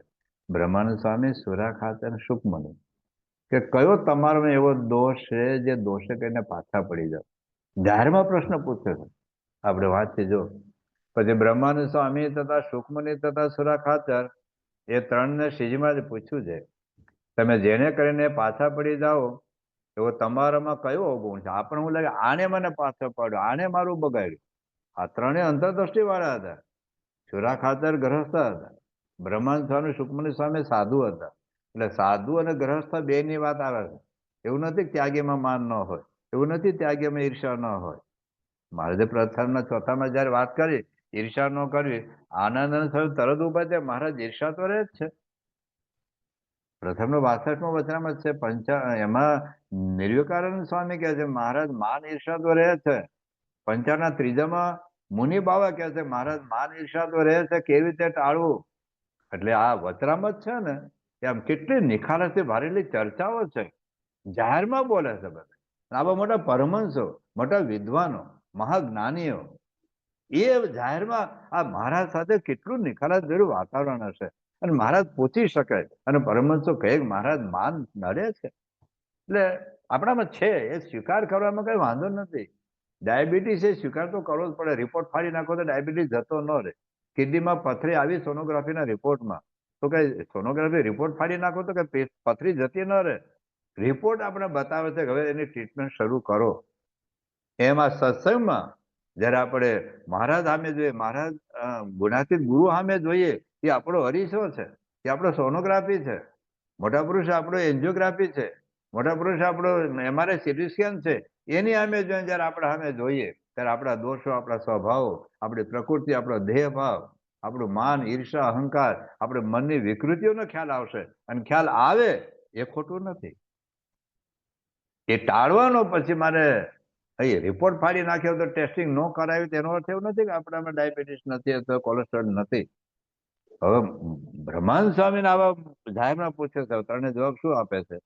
બ્રહ્માનંદ સ્વામી સુરા ખાતે સુખમણી કે કયો તમારો એવો દોષ છે જે દોષે કરીને પાછા પડી જાવ. જાહેરમાં પ્રશ્ન પૂછ્યો છે, આપણે વાંચી જો. પછી બ્રહ્માનંદ સ્વામી તથા સુખમણી તથા સુરા ખાચર એ 3ને સીજમાં જ પૂછ્યું છે તમે જેને કરીને પાછા પડી જાઓ એવો તમારામાં કયો અવગુણ છે. આપણે હું લાગે આને મને પાછો પડ્યો, આને મારું બગાડ્યું. આ 3 અંતરદ્રષ્ટિ વાળા હતા. સુરા ખાચર ગ્રહસ્થ હતા, બ્રહ્માનંદ સ્વામી સુખમણી સ્વામી સાધુ હતા. એટલે સાધુ અને ગ્રહસ્થ બે ની વાત આવે છે. એવું નથી ત્યાગીમાં માન ન હોય, એવું નથી ત્યાગીમાં ઈર્ષા ન હોય. મહારાજે પ્રથમના 4થામાં જયારે વાત કરી ઈર્ષા ન કરવી, આનંદ તરત ઉભા છે મહારાજ ઈર્ષા તો રહે જ છે. પ્રથમનો 62મો વચનામૃત છે એમાં નિર્વિકારાનંદ સ્વામી કહે છે મહારાજ માન ઈર્ષા તો રહે છે. 55ના 3જામાં મુનિ બાવા કહે છે મહારાજ માન ઈર્ષા તો રહે છે, કેવી રીતે ટાળવું. એટલે આ વચનામૃત છે ને એમ કેટલી નિખાલસથી ભરેલી ચર્ચાઓ છે. જાહેરમાં બોલે છે બધા. આવા મોટા પરમહંસો, મોટા વિદ્વાનો, મહાજ્ઞાનીઓ એ જાહેરમાં આ મહારાજ સાથે કેટલું નિખાલસ ભર્યું વાતાવરણ હશે. અને મહારાજ પૂછી શકે અને પરમહંસો કહે મહારાજ માન નડે છે. એટલે આપણામાં છે એ સ્વીકાર કરવામાં કઈ વાંધો નથી. ડાયાબિટીસ એ સ્વીકાર તો કરવો જ પડે. રિપોર્ટ ફાડી નાખો તો ડાયાબિટીસ જતો ન રહે. કિડનીમાં પથરી આવી સોનોગ્રાફીના રિપોર્ટમાં તો કઈ સોનોગ્રાફી રિપોર્ટ ફાડી નાખો તો કઈ પથરી જતી ન રહે. રિપોર્ટ આપણે બતાવે છે કે હવે એની ટ્રીટમેન્ટ શરૂ કરો. એમાં સત્સંગમાં જયારે આપણે મહારાજ સામે જોઈએ, મહારાજ ગુણાતીત ગુરુ સામે જોઈએ, એ આપણો હરીશો છે, એ આપણો સોનોગ્રાફી છે. મોટા પુરુષ આપણો એન્જિયોગ્રાફી છે, મોટા પુરુષ આપણો MRI સીટી સ્કેન છે. એની સામે જોઈએ જયારે આપણે સામે જોઈએ ત્યારે આપણા દોષો, આપણા સ્વભાવો, આપણી પ્રકૃતિ, આપણો દેહ ભાવ, આપણું માન, ઈર્ષા, અહંકાર, આપણે મનની વિકૃતિઓનો ખ્યાલ આવશે. અને ખ્યાલ આવે એ ખોટું નથી. એ ટાળવાનો પછી મારે રિપોર્ટ ફાડી નાખ્યો તો ટેસ્ટિંગ ન કરાવ્યું તેનો અર્થ એવું નથી કે આપણામાં ડાયાબિટીસ નથી અથવા કોલેસ્ટ્રોલ નથી. હવે બ્રહ્માનંદ સ્વામીને આવા જાહેરમાં પૂછે છે, 3 જવાબ શું આપે છે?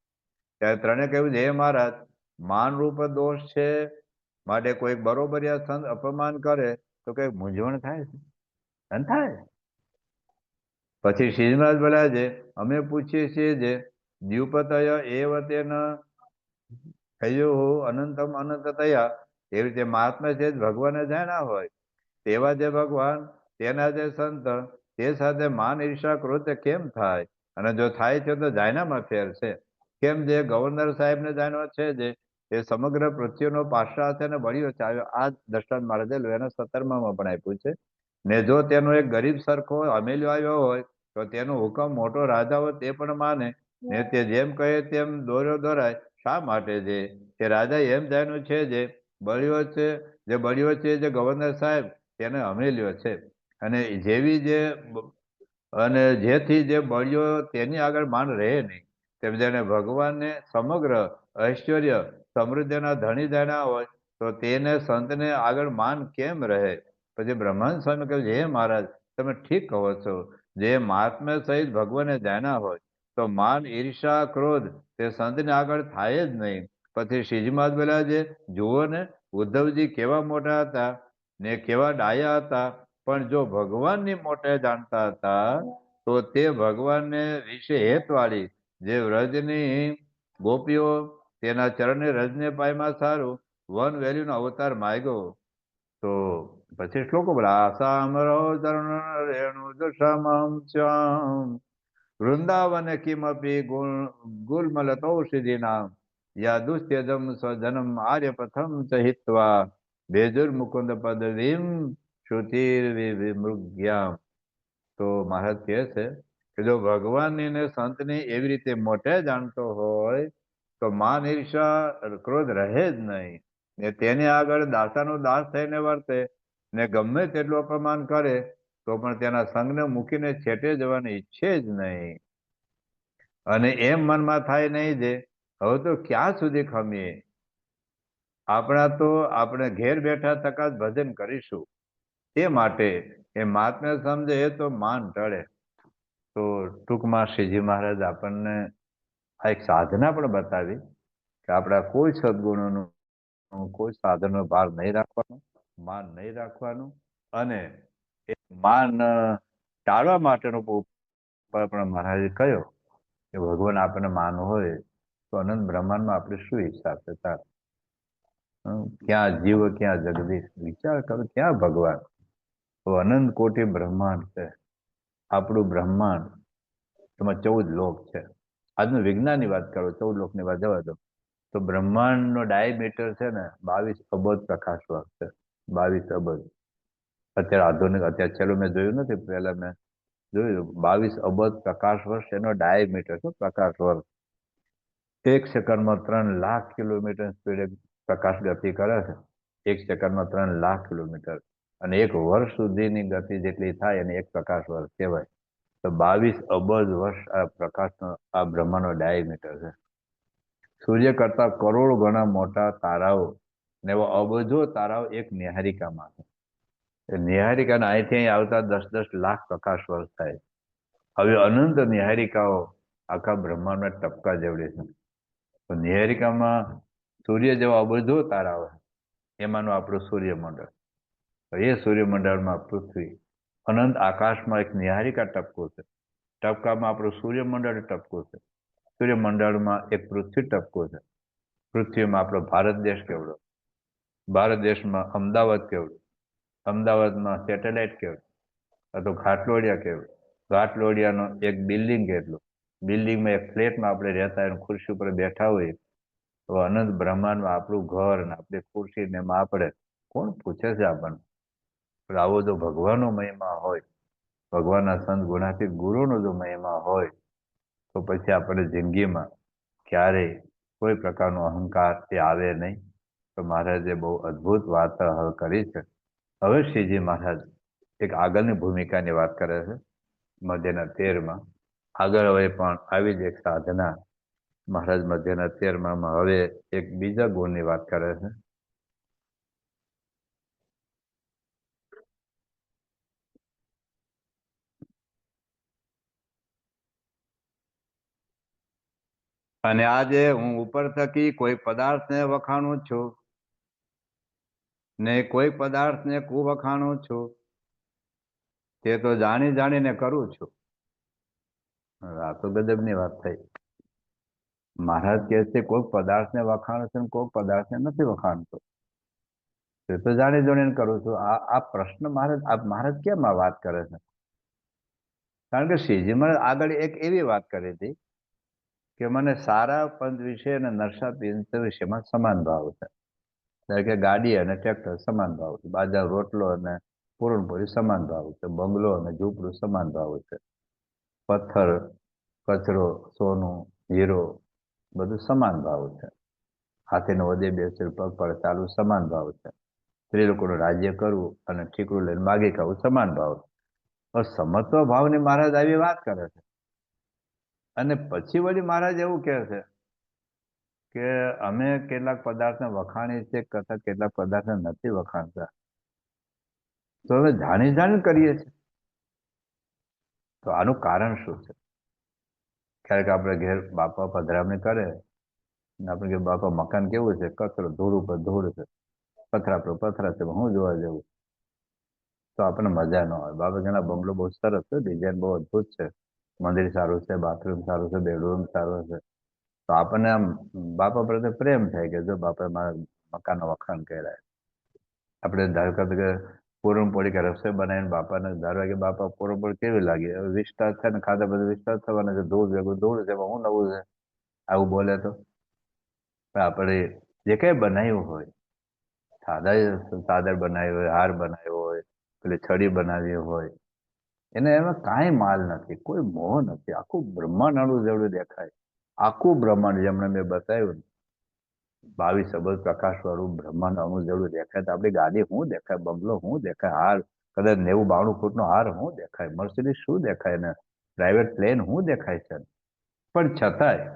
ત્યારે 3 કહ્યું હે મહારાજ માન રૂપ દોષ છે, માટે કોઈ બરોબરિયા સંત અપમાન કરે તો કઈ મૂંઝવણ થાય છે? થાય. પછી શ્રીનાથ બોલ્યા છે અમે પૂછીએ છીએ જે દ્યુપતય એવ તેન કયું અનંતમ અનંત થયા એવી રીતે મહાત્મા છે ભગવાને જાણ્યા હોય તેવા જે ભગવાન તેના જે સંત તે સાથે માન ઈર્ષા ક્રોધ કેમ થાય? અને જો થાય છે તો જાયનામાં ફેર છે. કેમ જે ગવર્નર સાહેબને જાણવા છે જે એ સમગ્ર પૃથ્વીનો પાસા સાથે બળ્યો છે. આ દ્રષ્ટાંત મહારાજે એના 17માં પણ આપ્યું છે. ને જો તેનો એક ગરીબ સરખો અમેલ્યો આવ્યો હોય તો તેનો હુકમ મોટો રાજા હોય તે પણ માને ને તે જેમ કહે તેમ દોર્યો દોરાય. શા માટે છે કે રાજા એમ જાણ્યું છે જે બળ્યો છે જે ગવર્નર સાહેબ તેને હમેલ્યો છે. અને જેથી જે બળ્યો તેની આગળ માન રહે નહીં. તેમ જેને ભગવાનને સમગ્ર ઐશ્વર્ય સમૃદ્ધિના ધણી જાણ્યા હોય તો તેને સંતને આગળ માન કેમ રહે? પછી બ્રહ્માંડ સ્વામી કહે, હે મહારાજ, તમે ઠીક કહો છો. જે મહાત્મ્ય સહિત ભગવાનને જાણ્યા હોય તો માન, ઈર્ષા, ક્રોધ તે સંતને આગળ થાય જ નહીં. પછી શ્રીજી મહારાજ બોલ્યા છે, જુઓ ને ઉદ્ધવજી કેવા મોટા હતા ને કેવા ડાયા હતા, પણ જો ભગવાનની મોટે જાણતા હતા તો તે ભગવાનને વિશે હેતવાળી જે વ્રજની ગોપીઓ તેના ચરણે રજને પાયમાં સારું વન વેલ્યુનો અવતાર માગ્યો. તો પછી શ્લોકો બોલા, આસામ રો ચરણ રેણુ દશામમ શ્યામ વૃંદાવન કિમપી ગુલમલતૌષધિ નામ યા દુસ્ત્યજમ સ્વજનમ આર્ય પ્રથમ ચહિત્વા બેજુર મુકુંદ પદવીમ શ્રુતિર વિમૃગ્યામ. તો મહારાજ કહે છે કે જો ભગવાનની ને સંતની એવી રીતે મોટે જાણતો હોય તો માન, ઈર્ષા, ક્રોધ રહે જ નહીં. ને તેની આગળ દાસાનો દાસ થઈને વર્તે ને ગમે તેટલું અપમાન કરે તો પણ તેના સંગને મૂકીને છેટે જવાની ઈચ્છે જ નહીં. અને એમ મનમાં થાય નહીં જે હવે તો ક્યાં સુધી ખમીએ, આપણે ઘેર બેઠા તકા જ ભજન કરીશું. તે માટે એ મહાત્મ્ય સમજે તો માન ટળે. તો ટૂંકમાં શ્રીજી મહારાજ આપણને આ એક સાધના પણ બતાવી કે આપણા કોઈ સદગુણોનું કોઈ સાધનનો ભાર નહીં રાખવાનો, માન નહીં રાખવાનું. અને એ માન ટાળવા માટેનો ઉપાય પણ મહારાજે કહ્યો કે ભગવાન આપણને માન હોય તો અનંત બ્રહ્માંડમાં આપણે શું ઈચ્છા છે તાર? ક્યાં જીવ ક્યાં જગદીશ, વિચાર કરો, ક્યાં ભગવાન? તો અનંત કોટી બ્રહ્માંડ છે. આપણું બ્રહ્માંડ એમાં 14 લોક છે. આજનું વિજ્ઞાનની વાત કરો, 14 લોકની વાત જવા દો. તો બ્રહ્માંડનો ડાયમીટર છે ને 22 અબજ પ્રકાશ વર્ષ છે. 22 અબજ. અત્યારે છેલ્લું મેં જોયું નથી, પહેલા મેં જોયું 22 અબજ પ્રકાશ વર્ષ એનો ડાયમીટર છે. પ્રકાશ વર્ષ 1 સેકન્ડમાં 3 લાખ કિલોમીટર સ્પીડે પ્રકાશ ગતિ કરે છે. 1 સેકન્ડમાં 3 લાખ કિલોમીટર. અને 1 વર્ષ સુધીની ગતિ જેટલી થાય એને 1 પ્રકાશ વર્ષ કહેવાય. તો 22 અબજ વર્ષ આ પ્રકાશનો આ બ્રહ્માંડનો ડાયમીટર છે. સૂર્ય કરતા કરોડ ગણા મોટા તારાઓ ને એવા અબજો તારાઓ એક નિહારિકામાં છે. નિહારિકાના અહીંથી અહીં આવતા 10-10 લાખ પ્રકાશ વર્ષ થાય. હવે અનંત નિહારિકાઓ આખા બ્રહ્માંડમાં ટપકા જેવડી છે. તો નિહારિકામાં સૂર્ય જેવા અબજો તારાઓ એમાંનું આપણું સૂર્યમંડળ. એ સૂર્યમંડળમાં પૃથ્વી, અનંત આકાશમાં એક નિહારિકા ટપકો છે. ટપકામાં આપણું સૂર્યમંડળ ટપકો છે. સૂર્યમંડળમાં એક પૃથ્વી ટપકો છે. પૃથ્વીમાં આપણો ભારત દેશ કેવડો, ભારત દેશમાં અમદાવાદ કેવડું, અમદાવાદમાં સેટેલાઇટ કેવડું, અથવા ઘાટલોડિયા કેવડું, ઘાટલોડિયાનો એક બિલ્ડિંગ કેટલું, બિલ્ડિંગમાં એક ફ્લેટમાં આપણે રહેતા હોય, ખુરશી ઉપર બેઠા હોઈએ. તો અનંત બ્રહ્માંડમાં આપણું ઘર ને આપણી ખુરશી ને એમાં આપણે કોણ પૂછે છે આપણને? આવો જો ભગવાનનો મહિમા હોય, ભગવાનના સંત ગુણાતીત ગુરુનો જો મહિમા હોય તો પછી આપણે જિંદગીમાં ક્યારેય કોઈ પ્રકારનો અહંકાર એ આવે નહીં. તો મહારાજે બહુ અદ્ભુત વાત હલ કરી છે. હવે શ્રીજી મહારાજ એક આગળની ભૂમિકાની વાત કરે છે. મધ્યના 13માં આગળ હવે પણ આવી જ એક સાધના મહારાજ મધ્યના 13માં હવે એક બીજા ગુણની વાત કરે છે. અને આજે હું ઉપર થકી કોઈ પદાર્થને વખાણું છું ને કોઈ પદાર્થને કુવખાણું છું, તે તો જાણી જાણીને કરું છું. આ તો ગજબની વાત થઈ. મહારાજ કહે છે કોઈ પદાર્થને વખાણું છું, કોઈ પદાર્થને નથી વખાણતો. તે તો જાણી જાણીને કરું છું. આ પ્રશ્ન મહારાજ કેમ આ વાત કરે છે? કારણ કે શ્રીજી મહારાજ આગળ એક એવી વાત કરી હતી કે મને સારા પંથ વિશે અને નરસા પંથ વિશેમાં સમાન ભાવ છે. એટલે કે ગાડી અને ટ્રેક્ટર સમાન ભાવ છે, બાજરા રોટલો અને પૂરણપોળી સમાન ભાવ છે, બંગલો અને ઝૂંપડું સમાન ભાવ છે, પથ્થર કચરો, સોનું, હીરો બધું સમાન ભાવ છે. હાથીનો વધે બેસે પગ પર ચાલવું સમાન ભાવ છે. સ્ત્રી લોકોનું રાજ્ય કરવું અને ઠીકરું લઈને માગી ખાવું સમાન ભાવ છે. પણ સમત્વ ભાવની મહારાજ આવી વાત કરે છે. અને પછી વળી મહારાજ એવું કહે છે કે અમે કેટલાક પદાર્થને વખાણીએ છીએ કરતા કેટલાક પદાર્થને નથી વખાણતા. તો હવે જાણી કરીએ છીએ. તો આનું કારણ શું છે? ક્યારેક આપણે ઘેર બાપા પધરામણી કરે ને આપણે કે બાપા મકાન કેવું છે? કચરો, ધૂળ ઉપર ધૂળ છે, પથરા પર પથરા છે, હું જોવા જવું? તો આપણને મજા ન આવે. બાપા ઘણા બંગલો બહુ સરસ છે, ડિઝાઇન બહુ અદભુત છે, મંદિર સારું છે, બાથરૂમ સારું છે, બેડરૂમ સારું છે. તો આપણને આમ બાપા પ્રત્યે પ્રેમ થાય કે જો બાપા મારા મકાનનો વખાણ કર્યા. આપણે ધારો કે પૂરણપોળી કે રસોઈ બનાવીને બાપાને ધારો કે બાપા પૂરણપોળી કેવી લાગી? હવે વિસ્તાર છે ને ખાધા બધું વિસ્તાર થવાના છે, ધૂળ ભેગું ધૂળ છે, હું નવું છે આવું બોલે તો? આપણે જે કઈ બનાવ્યું હોય, ચાદર બનાવી હોય, હાર બનાવ્યો હોય, પેલી છડી બનાવી હોય, એને એમાં કાંઈ માલ નથી, કોઈ મોહ નથી. આખું બ્રહ્માંડ અણુ જેવડું દેખાય. આખું બ્રહ્માંડ જેમણે મેં બતાવ્યું 22 અબજ પ્રકાશ વાળું બ્રહ્માંડ અણુ જેવડું દેખાય. તો આપણી ગાડી શું દેખાય? બંગલો શું દેખાય? હાર કદાચ 90-92 ફૂટનો હાર શું દેખાય? મર્સિડીઝ શું દેખાય? ને પ્રાઇવેટ પ્લેન શું દેખાય છે? પણ છતાંય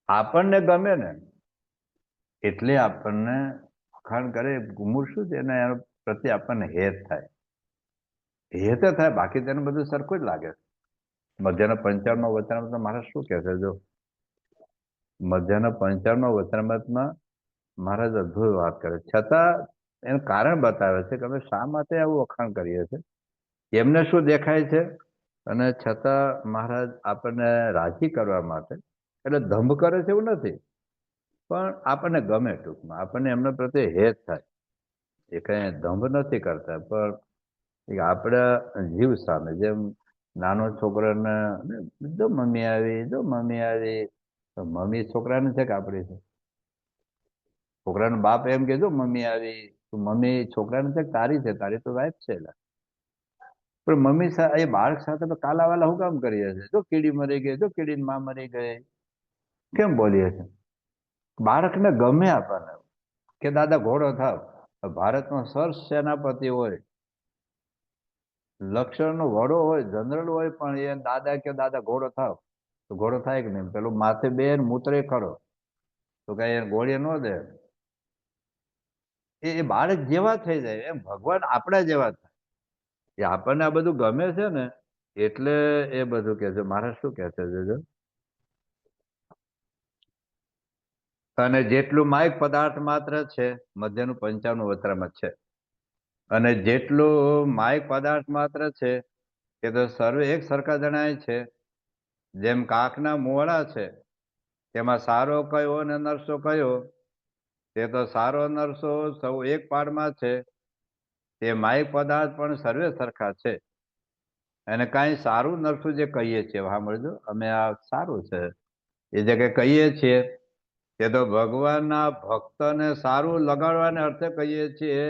આપણને ગમે ને એટલે આપણને વખાણ કરે. ગુમુર શું છે એના પ્રત્યે આપણને હેત થાય. હેત થાય, બાકી તેને બધું સરખું જ લાગે. મધ્યના 55માં વચનામૃતમાં મહારાજ શું કહે છે? જો મધ્યના 55માં વચનામૃતમાં મહારાજ અદ્ભુત વાત કરે, છતાં એનું કારણ બતાવે છે કે અમે શા માટે આવું વખાણ કરીએ છીએ, એમને શું દેખાય છે. અને છતાં મહારાજ આપણને રાજી કરવા માટે, એટલે દંભ કરે છે એવું નથી, પણ આપણને ગમે. ટૂંકમાં આપણને એમના પ્રત્યે હેત થાય. એ કઈ દંભ નથી કરતા, પણ આપણા જીવ સામે જેમ નાનો છોકરાને જો મમ્મી આવી, જો મમ્મી આવી, તો મમ્મી છોકરાને છે કે આપણી છે? છોકરાનો બાપ એમ કે જો મમ્મી આવી, તો મમ્મી છોકરાને છે કે તારી છે? તારી તો વાઈફ છે. પણ મમ્મી એ બાળક સાથે તો કાલાવાલા હું કામ કરીએ છીએ? જો કીડી મરી ગઈ, જો કીડીની માં મરી ગઈ, કેમ બોલીએ છીએ? બાળકને ગમે આપણને કે દાદા ઘોડો થાવ. ભારતનો સર સેનાપતિ હોય, લશ્કરનો વડો હોય, જનરલ હોય, પણ એ દાદા કે દાદા ઘોડો થાવ તો ઘોડો થાય કે નહીં? પેલું માથે બેન મૂતરે ખરો તો કઈ ગોળીએ ન દે. એ બાળક જેવા થઈ જાય. એમ ભગવાન આપણા જેવા થાય. એ આપણને આ બધું ગમે છે ને એટલે એ બધું કે છે. મારે શું કે છે જોજો. અને જેટલું માયક પદાર્થ માત્ર છે, મધ્યનું 55 વતરામાં છે, અને જેટલું માયક પદાર્થ માત્ર છે એ તો સર્વે એક સરખા જણાય છે. જેમ કાકના મોળા છે, તેમાં સારો કયો અને નરસો કયો, તે તો સારો નરસો સૌ એક પાડમાં છે. તે માયક પદાર્થ પણ સર્વે સરખા છે. અને કાંઈ સારું નરસું જે કહીએ છીએ, સાંભળજો, અમે આ સારું છે એ જે કહીએ છીએ તે તો ભગવાનના ભક્તને સારું લગાડવાને અર્થે કહીએ છીએ.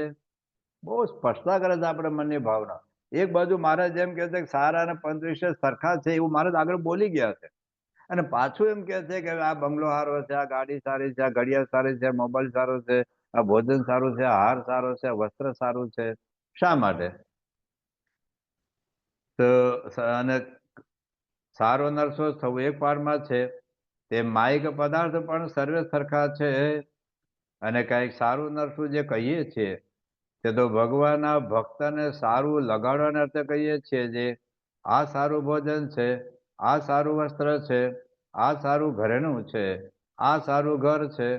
બહુ સ્પષ્ટતા કરે છે આપણે મનની ભાવના. એક બાજુ મહારાજ એમ કહે છે કે સારા અને પંચ વિશે સરખા છે, એવું મહારાજ આગળ બોલી ગયા છે. અને પાછું એમ કે છે કે આ બંગલો સારો છે, આ ગાડી સારી છે, આ ઘડિયાળ સારી છે, મોબાઈલ સારો છે, આ ભોજન સારું છે, હાર સારો છે, વસ્ત્ર સારું છે. શા માટે? તો અને સારો નરસો સૌ એક પાડમાં છે. તે માયિક પદાર્થ પણ સર્વે સરખા છે. અને કઈક સારું નરસું જે કહીએ છીએ તે તો ભગવાનના ભક્તને સારું લગાડવાને અર્થે કહીએ છીએ. જે આ સારું ભોજન છે, આ સારું વસ્ત્ર છે, આ સારું ઘરેણું છે, આ સારું ઘર છે,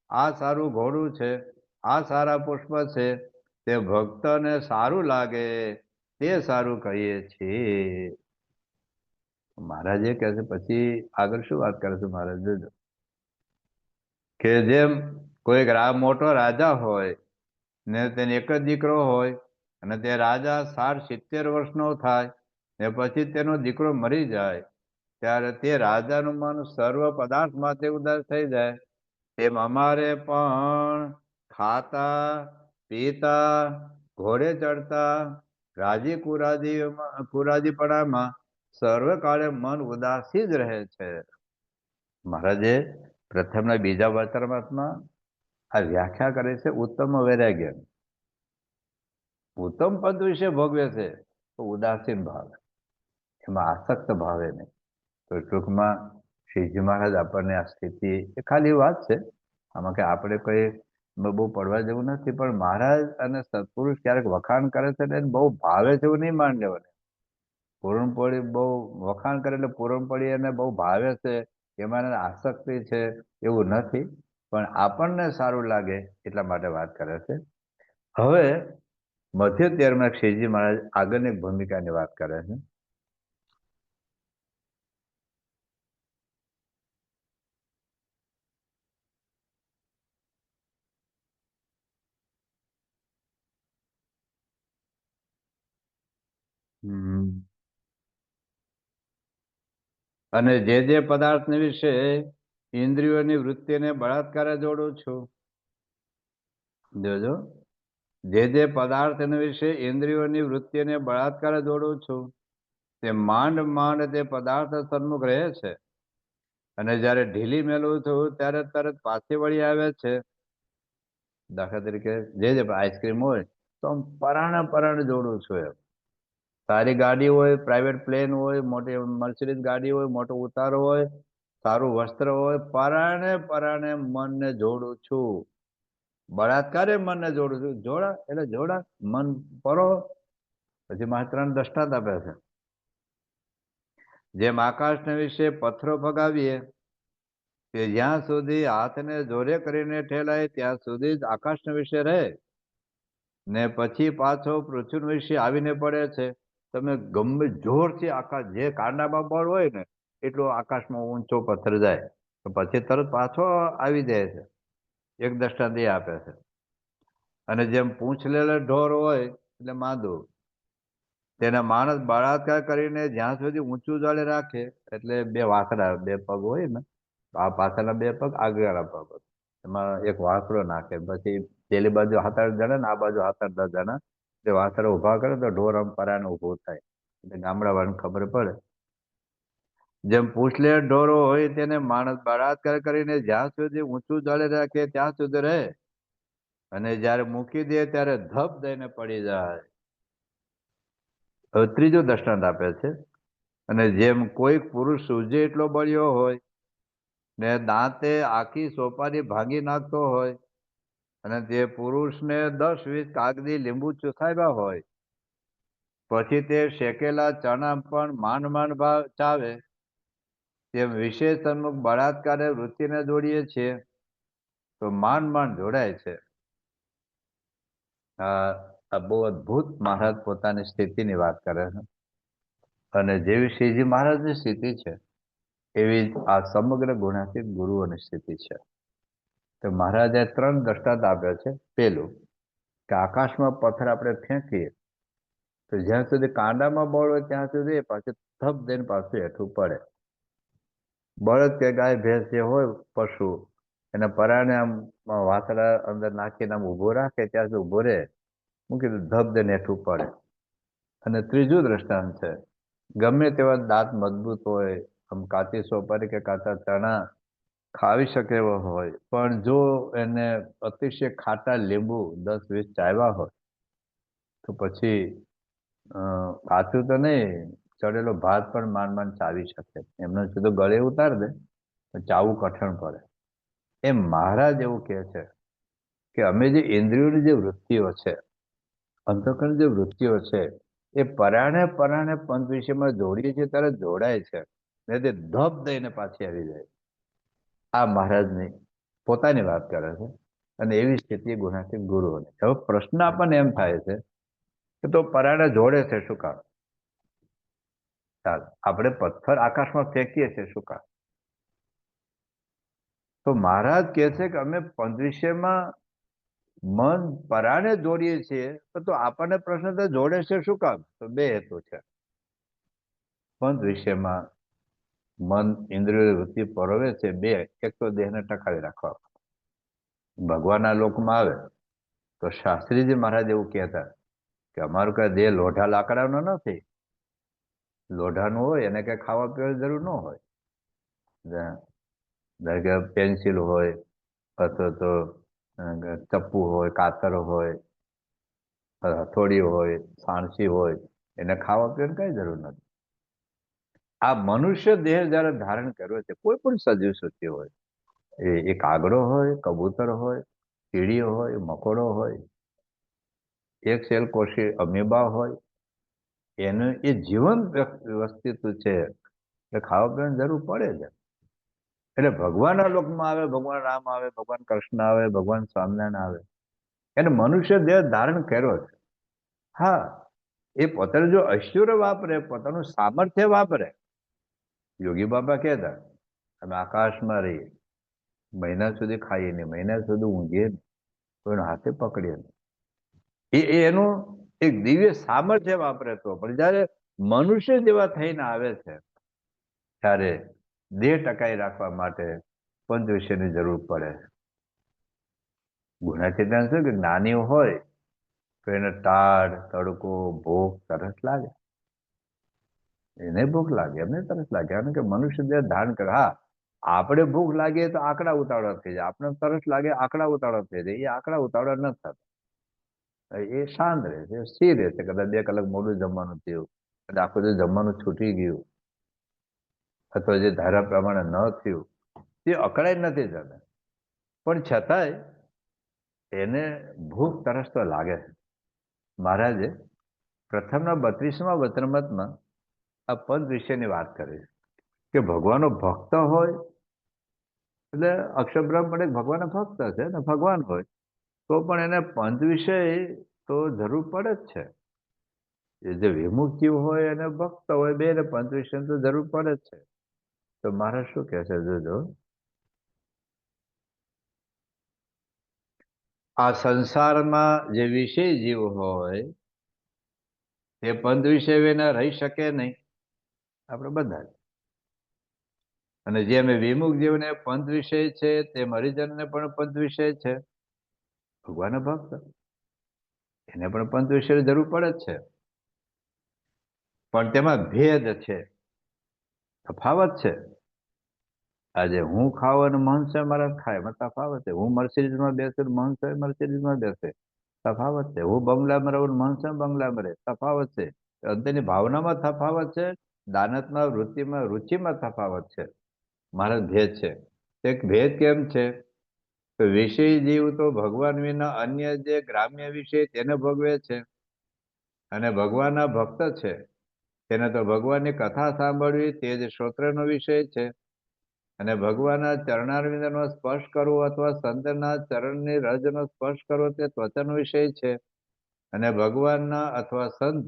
આ સારું ઘોડું છે, આ સારા પુષ્પ છે, તે ભક્તને સારું લાગે તે સારું કહીએ છીએ. મહારાજ એ કહે છે. પછી આગળ શું વાત કરે છે મહારાજ જોજો, કે જેમ કોઈ મોટો રાજા હોય ને તેને એક જ દીકરો હોય, અને તે રાજા 60-70 વર્ષનો થાય ને પછી તેનો દીકરો મરી જાય, ત્યારે તે રાજાનું મન સર્વ પદાર્થ માટે ઉદાર થઈ જાય. તેમ અમારે પણ ખાતા પીતા ઘોડે ચડતા રાજી કુરાજીપણામાં સર્વકાળે મન ઉદાસી જ રહે છે. મહારાજે પ્રથમના બીજા વચનામૃતમાં આ વ્યાખ્યા કરે છે ઉત્તમ વૈરાગ્ય. ઉત્તમ પદ વિશે ભોગવે છે તો ઉદાસીન ભાવે, એમાં આસક્ત ભાવે નહીં. તો ટૂંકમાં શ્રીજી મહારાજ આપણને આ સ્થિતિ, એ ખાલી વાત છે, આમાં કે આપણે કોઈ બહુ પડવા જેવું નથી, પણ મહારાજ અને સત્પુરુષ ક્યારેક વખાણ કરે છે ને બહુ ભાવે છે એવું નહીં માન લેવાનું. પૂરણપોળી બહુ વખાણ કરે એટલે પૂરણપોળી એને બહુ ભાવે છે, એમાં એને આસક્તિ છે એવું નથી, પણ આપણને સારું લાગે એટલા માટે વાત કરે છે. હવે મધ્ય 13માં શ્રીજી મહારાજ આગળની ભૂમિકાની વાત કરે છે. અને જે પદાર્થ વિશે ઇન્દ્રિયોની વૃત્તિને બળાત્કારે જોડું છું, જોજો, જે પદાર્થ વિશે ઇન્દ્રિયોની વૃત્તિને બળાત્કારે જોડું છું તે માંડ માંડ તે પદાર્થ સન્મુખ રહે છે, અને જયારે ઢીલી મેલું છું ત્યારે તરત પાછી વળી આવે છે. દાખલા તરીકે જે આઈસ્ક્રીમ હોય તો પરાણે જોડું છું એમ. સારી ગાડી હોય, પ્રાઇવેટ પ્લેન હોય, મોટી મર્સિડીઝ ગાડી હોય, મોટો ઉતારો હોય, સારું વસ્ત્ર હોય, પરાણે મનને જોડું છું. બળાત્કારે મનને જોડું છું. જોડા એટલે જોડા, મન પરો. પછી માત્ર 3 દ્રષ્ટાંત આપે છે. જેમ આકાશને વિશે પથ્થરો ફગાવીએ કે જ્યાં સુધી હાથને જોરે કરીને ઠેલાય ત્યાં સુધી જ આકાશને વિશે રહે, ને પછી પાછો પૃથ્વી વિશે આવીને પડે છે. તમે ગમે જોરથી આકાશ, જે કાંડામાં બળ હોય ને એટલું આકાશમાં ઊંચો પથ્થર જાય તો પછી તરત પાછો આવી જાય છે. એક દ્રષ્ટાંત એ આપે છે. અને જેમ પૂંછ લેલા ઢોર હોય એટલે માદું, તેના માણસ બળાત્કાર કરીને જ્યાં સુધી ઊંચું જાળે રાખે, એટલે 2 વાસડા, 2 પગ હોય ને, આ પાછળના 2 પગ, આગળના પગ, એમાં એક વાસડો નાખે, પછી પેલી બાજુ 7-8 જણા ને આ બાજુ 7-8 જણા, તે વાસડા ઉભા કરે તો ઢોર આમ પરાને ઉભો થાય, એટલે ગામડા વાળાને ખબર પડે. જેમ પૂછલે ઢોરો હોય તેને માણસ બળાત્કાર કરીને જ્યાં સુધી ઊંચું જાળે રાખે ત્યાં સુધી રહે, અને જયારે મૂકી દે ત્યારે ધપ દઈને પડી જાય. હવે ત્રીજો દ્રષ્ટાંત આપે છે. અને જેમ કોઈ પુરુષ સૂર્ય એટલો બળ્યો હોય ને દાંતે આખી સોપારી ભાંગી નાખતો હોય, અને તે પુરુષને 10-20 કાગદી લીંબુ ચૂસાવ્યા હોય, પછી તે શેકેલા ચણા પણ માંડ ચાવે, તેમ વિશેષ સન્મુખ બળાત્કારે વૃત્તિને જોડીએ છીએ તો માંડ જોડાય છે. આ બહુ અદભુત મહારાજ પોતાની સ્થિતિની વાત કરે છે. અને જેવી શ્રીજી મહારાજની સ્થિતિ છે એવી આ સમગ્ર ગુણાતીત ગુરુઓની સ્થિતિ છે. તો મહારાજે 3 દ્રષ્ટાંત આપ્યા છે. પેલું કે આકાશમાં પથ્થર આપણે ફેંકીએ તો જ્યાં સુધી કાંડામાં બળ હોય ત્યાં સુધી પાછું થપ દઈને પાછું હેઠું પડે. બળદ કે ગાય ભેંસ જે હોય પશુ, એને પરાણે આમ વાસડા અંદર નાખીને આમ ઉભો રાખે ત્યાં સુધી ઉભો રહે, મૂકી દે ધબ દઈને હેઠું પડે. અને ત્રીજું દ્રષ્ટાંત છે, ગમે તેવા દાંત મજબૂત હોય, આમ કાચી સોપારી કે કાચા ચણા ખાવી શકે એવો હોય, પણ જો એને અતિશય ખાટા લીંબુ 10-20 ચાવ્યા હોય તો પછી કાચું તો નહીં, ચડેલો ભાત પણ માંડ ચાવી શકે. એમને સીધો ગળે ઉતાર દે તો ચાવવું કઠણ પડે. એમ મહારાજ એવું કહે છે કે અમે જે ઇન્દ્રિયોની જે વૃત્તિઓ છે, અંતઃકરણ જે વૃત્તિઓ છે, એ પરાણે પંચ વિષયમાં જોડીએ છીએ ત્યારે જોડાય છે, ને તે ધપ દઈને પાછી આવી જાય. આ મહારાજની પોતાની વાત કરે છે. અને એવી સ્થિતિ ગુણાતીત ગુરુઓની. હવે પ્રશ્ન આપણને એમ થાય છે કે તો પરાણે જોડે છે શું કામ? ચાલ, આપણે પથ્થર આકાશમાં ફેંકીએ છીએ શું કામ? તો મહારાજ કહે છે કે અમે પંચ વિષયમાં મન પરાણે જોડીએ છીએ, તો આપણને પ્રશ્ન તો જોડે છે શું કામ? તો 2 હેતુ છે. પંચ વિષયમાં મન ઇન્દ્રિય વૃત્તિ પરોવે છે 2. એક તો દેહને ટકાવી રાખવા. ભગવાનના લોકમાં આવે તો શાસ્ત્રીજી મહારાજ એવું કહેતા કે અમારું કઈ દેહ લોઢા લાકડાનો નથી, લોઢાનું હોય એને કઈ ખાવા પીવાની જરૂર ન હોય. ધારો કે પેન્સિલ હોય અથવા તો ચપ્પુ હોય, કાતર હોય, હથોડી હોય, સાણસી હોય, એને ખાવા પીવાની કઈ જરૂર નથી. આ મનુષ્ય દેહ જયારે ધારણ કર્યો છે, કોઈ પણ સજીવ સૃષ્ટિ હોય, એ કાગડો હોય, કબૂતર હોય, કીડી હોય, મકોડો હોય, એક સેલ કોષી અમીબા હોય, એનું એ જીવંત અસ્તિત્વ છે, એટલે ખાવા પીવાની જરૂર પડે છે. એટલે ભગવાનના લોકમાં આવે, ભગવાન રામ આવે, ભગવાન કૃષ્ણ આવે, ભગવાન સ્વામિનારાયણ આવે, એને મનુષ્ય દેહ ધારણ કર્યો છે. હા, એ પોતાનું જો ઐશ્વર્ય વાપરે, પોતાનું સામર્થ્ય વાપરે. યોગી બાબા કહેતા, અમે આકાશમાં રહીએ, મહિના સુધી ખાઈએ નહીં, મહિના સુધી ઊંઘીએ નહીં, કોઈનો હાથે પકડીએ નહીં. એનું એક દિવ્ય સામર્થ્ય વાપરે તો. પણ જયારે મનુષ્ય જેવા થઈને આવે છે, ત્યારે દેહ ટકાઈ રાખવા માટે પંચ વિષયની જરૂર પડે. ગુણાચેતન શું કે જ્ઞાની હોય તો એને ટાઢ, તડકો, ભૂખ, તરસ લાગે. એને ભૂખ લાગે, એમને તરસ લાગે, કારણ કે મનુષ્ય દેહ ધારણ કરે. હા, આપણે ભૂખ લાગે તો આંકડા ઉતાવળા થઈ જાય, આપણે તરસ લાગે આંકડા ઉતાવળા થઈ જાય. એ આંકડા ઉતાવળા ન થતા, એ શાંત રહે છે, સ્થિર રહે છે. કદાચ 2 કલાક મોડું જમવાનું થયું, કદાચ આખું જે જમવાનું છૂટી ગયું, અથવા જે ધારા પ્રમાણે ન થયું, એ અકળાઈ નથી જતા. પણ છતાંય એને ભૂખ તરસ તો લાગે છે. મહારાજે પ્રથમના 32મા વચનામૃતમાં આ પંચ વિષયની વાત કરી કે ભગવાનનો ભક્ત હોય એટલે અક્ષરબ્રહ્મ પણ ભગવાનના ભક્ત છે ને, ભગવાન હોય તો પણ એને પંચ વિષય તો જરૂર પડે જ છે. એ જે વિમુક્તિ હોય અને ભક્ત હોય, બેને પંચ વિષય તો જરૂર પડે જ છે. તો મહારાજ શું કહે છે, જોજો. આ સંસારમાં જે વિષય જીવ હોય તે પંચ વિષય વિના રહી શકે નહીં, આપણે બધા. અને જેમ વિમુખ જીવને પંચ વિષય છે, તેમ હરિજનને પણ પંચ વિષય છે. ભગવાનના ભક્ત એને પણ પંચ વિષયની જરૂર પડે જ છે. પણ તેમાં ભેદ છે, તફાવત છે. આજે હું ખાવ અને મહંત મારા ખાય, એમાં તફાવત છે. હું મર્સિડીઝમાં બેસું, મહંત મર્સિડીઝમાં બેસે, તફાવત છે. હું બંગલામાં રહું, મહંત બંગલામાં રહે, તફાવત છે. અંતરની ભાવનામાં તફાવત છે, દાનતમાં, વૃત્તિમાં, રુચિમાં તફાવત છે. મારા ભેદ છે. એક ભેદ કેમ છે? તો વિષય જીવ તો ભગવાન વિના અન્ય જે ગ્રામ્ય વિષય તેને ભોગવે છે, અને ભગવાનના ભક્ત છે તેને તો ભગવાનની કથા સાંભળવી તે જ શ્રોત્રનો વિષય છે. અને ભગવાનના ચરણારવિંદનો સ્પર્શ કરવો અથવા સંતના ચરણની રજનો સ્પર્શ કરવો તે ત્વચાનો વિષય છે. અને ભગવાનના અથવા સંત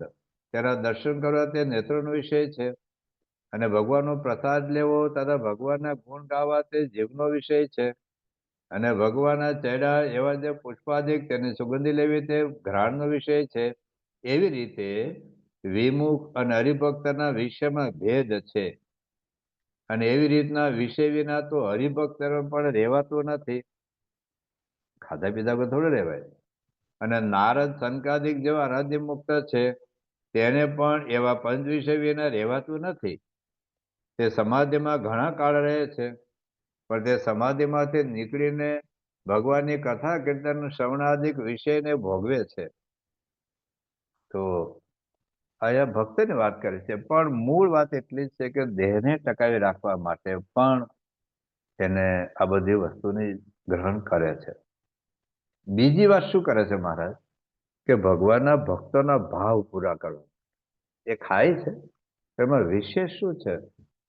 તેના દર્શન કરવા તે નેત્રોનો વિષય છે. અને ભગવાનનો પ્રસાદ લેવો તથા ભગવાનના ગુણ ગાવા તે જીવનો વિષય છે. અને ભગવાનના ચહેરા એવા જે પુષ્પાદિક તેની સુગંધી લેવી તે ઘ્રાણનો વિષય છે. એવી રીતે વિમુખ અને હરિભક્તના વિષયમાં ભેદ છે. અને એવી રીતના વિષય વિના તો હરિભક્ત પણ રહેવાતું નથી. ખાધા પીધા પર થોડું રહેવાય. અને નારદ, સનકાદિક જેવા અનાદિ મુક્ત છે, તેને પણ એવા પંચ વિષય વિના રહેવાતું નથી. તે સમાધિમાં ઘણા કાળ રહે છે, પણ તે સમાધિમાંથી નીકળીને ભગવાનની કથા કીર્તન શ્રવણાદિક વિષયને ભોગવે છે. તો અહીંયા ભક્તની વાત કરી છે, પણ મૂળ વાત એટલી જ છે કે દેહને ટકાવી રાખવા માટે પણ તેને આ બધી વસ્તુની ગ્રહણ કરે છે. બીજી વાત શું કરે છે મહારાજ? કે ભગવાનના ભક્તોના ભાવ પૂરા કરવા. એ ખાય છે, એમાં વિશેષ શું છે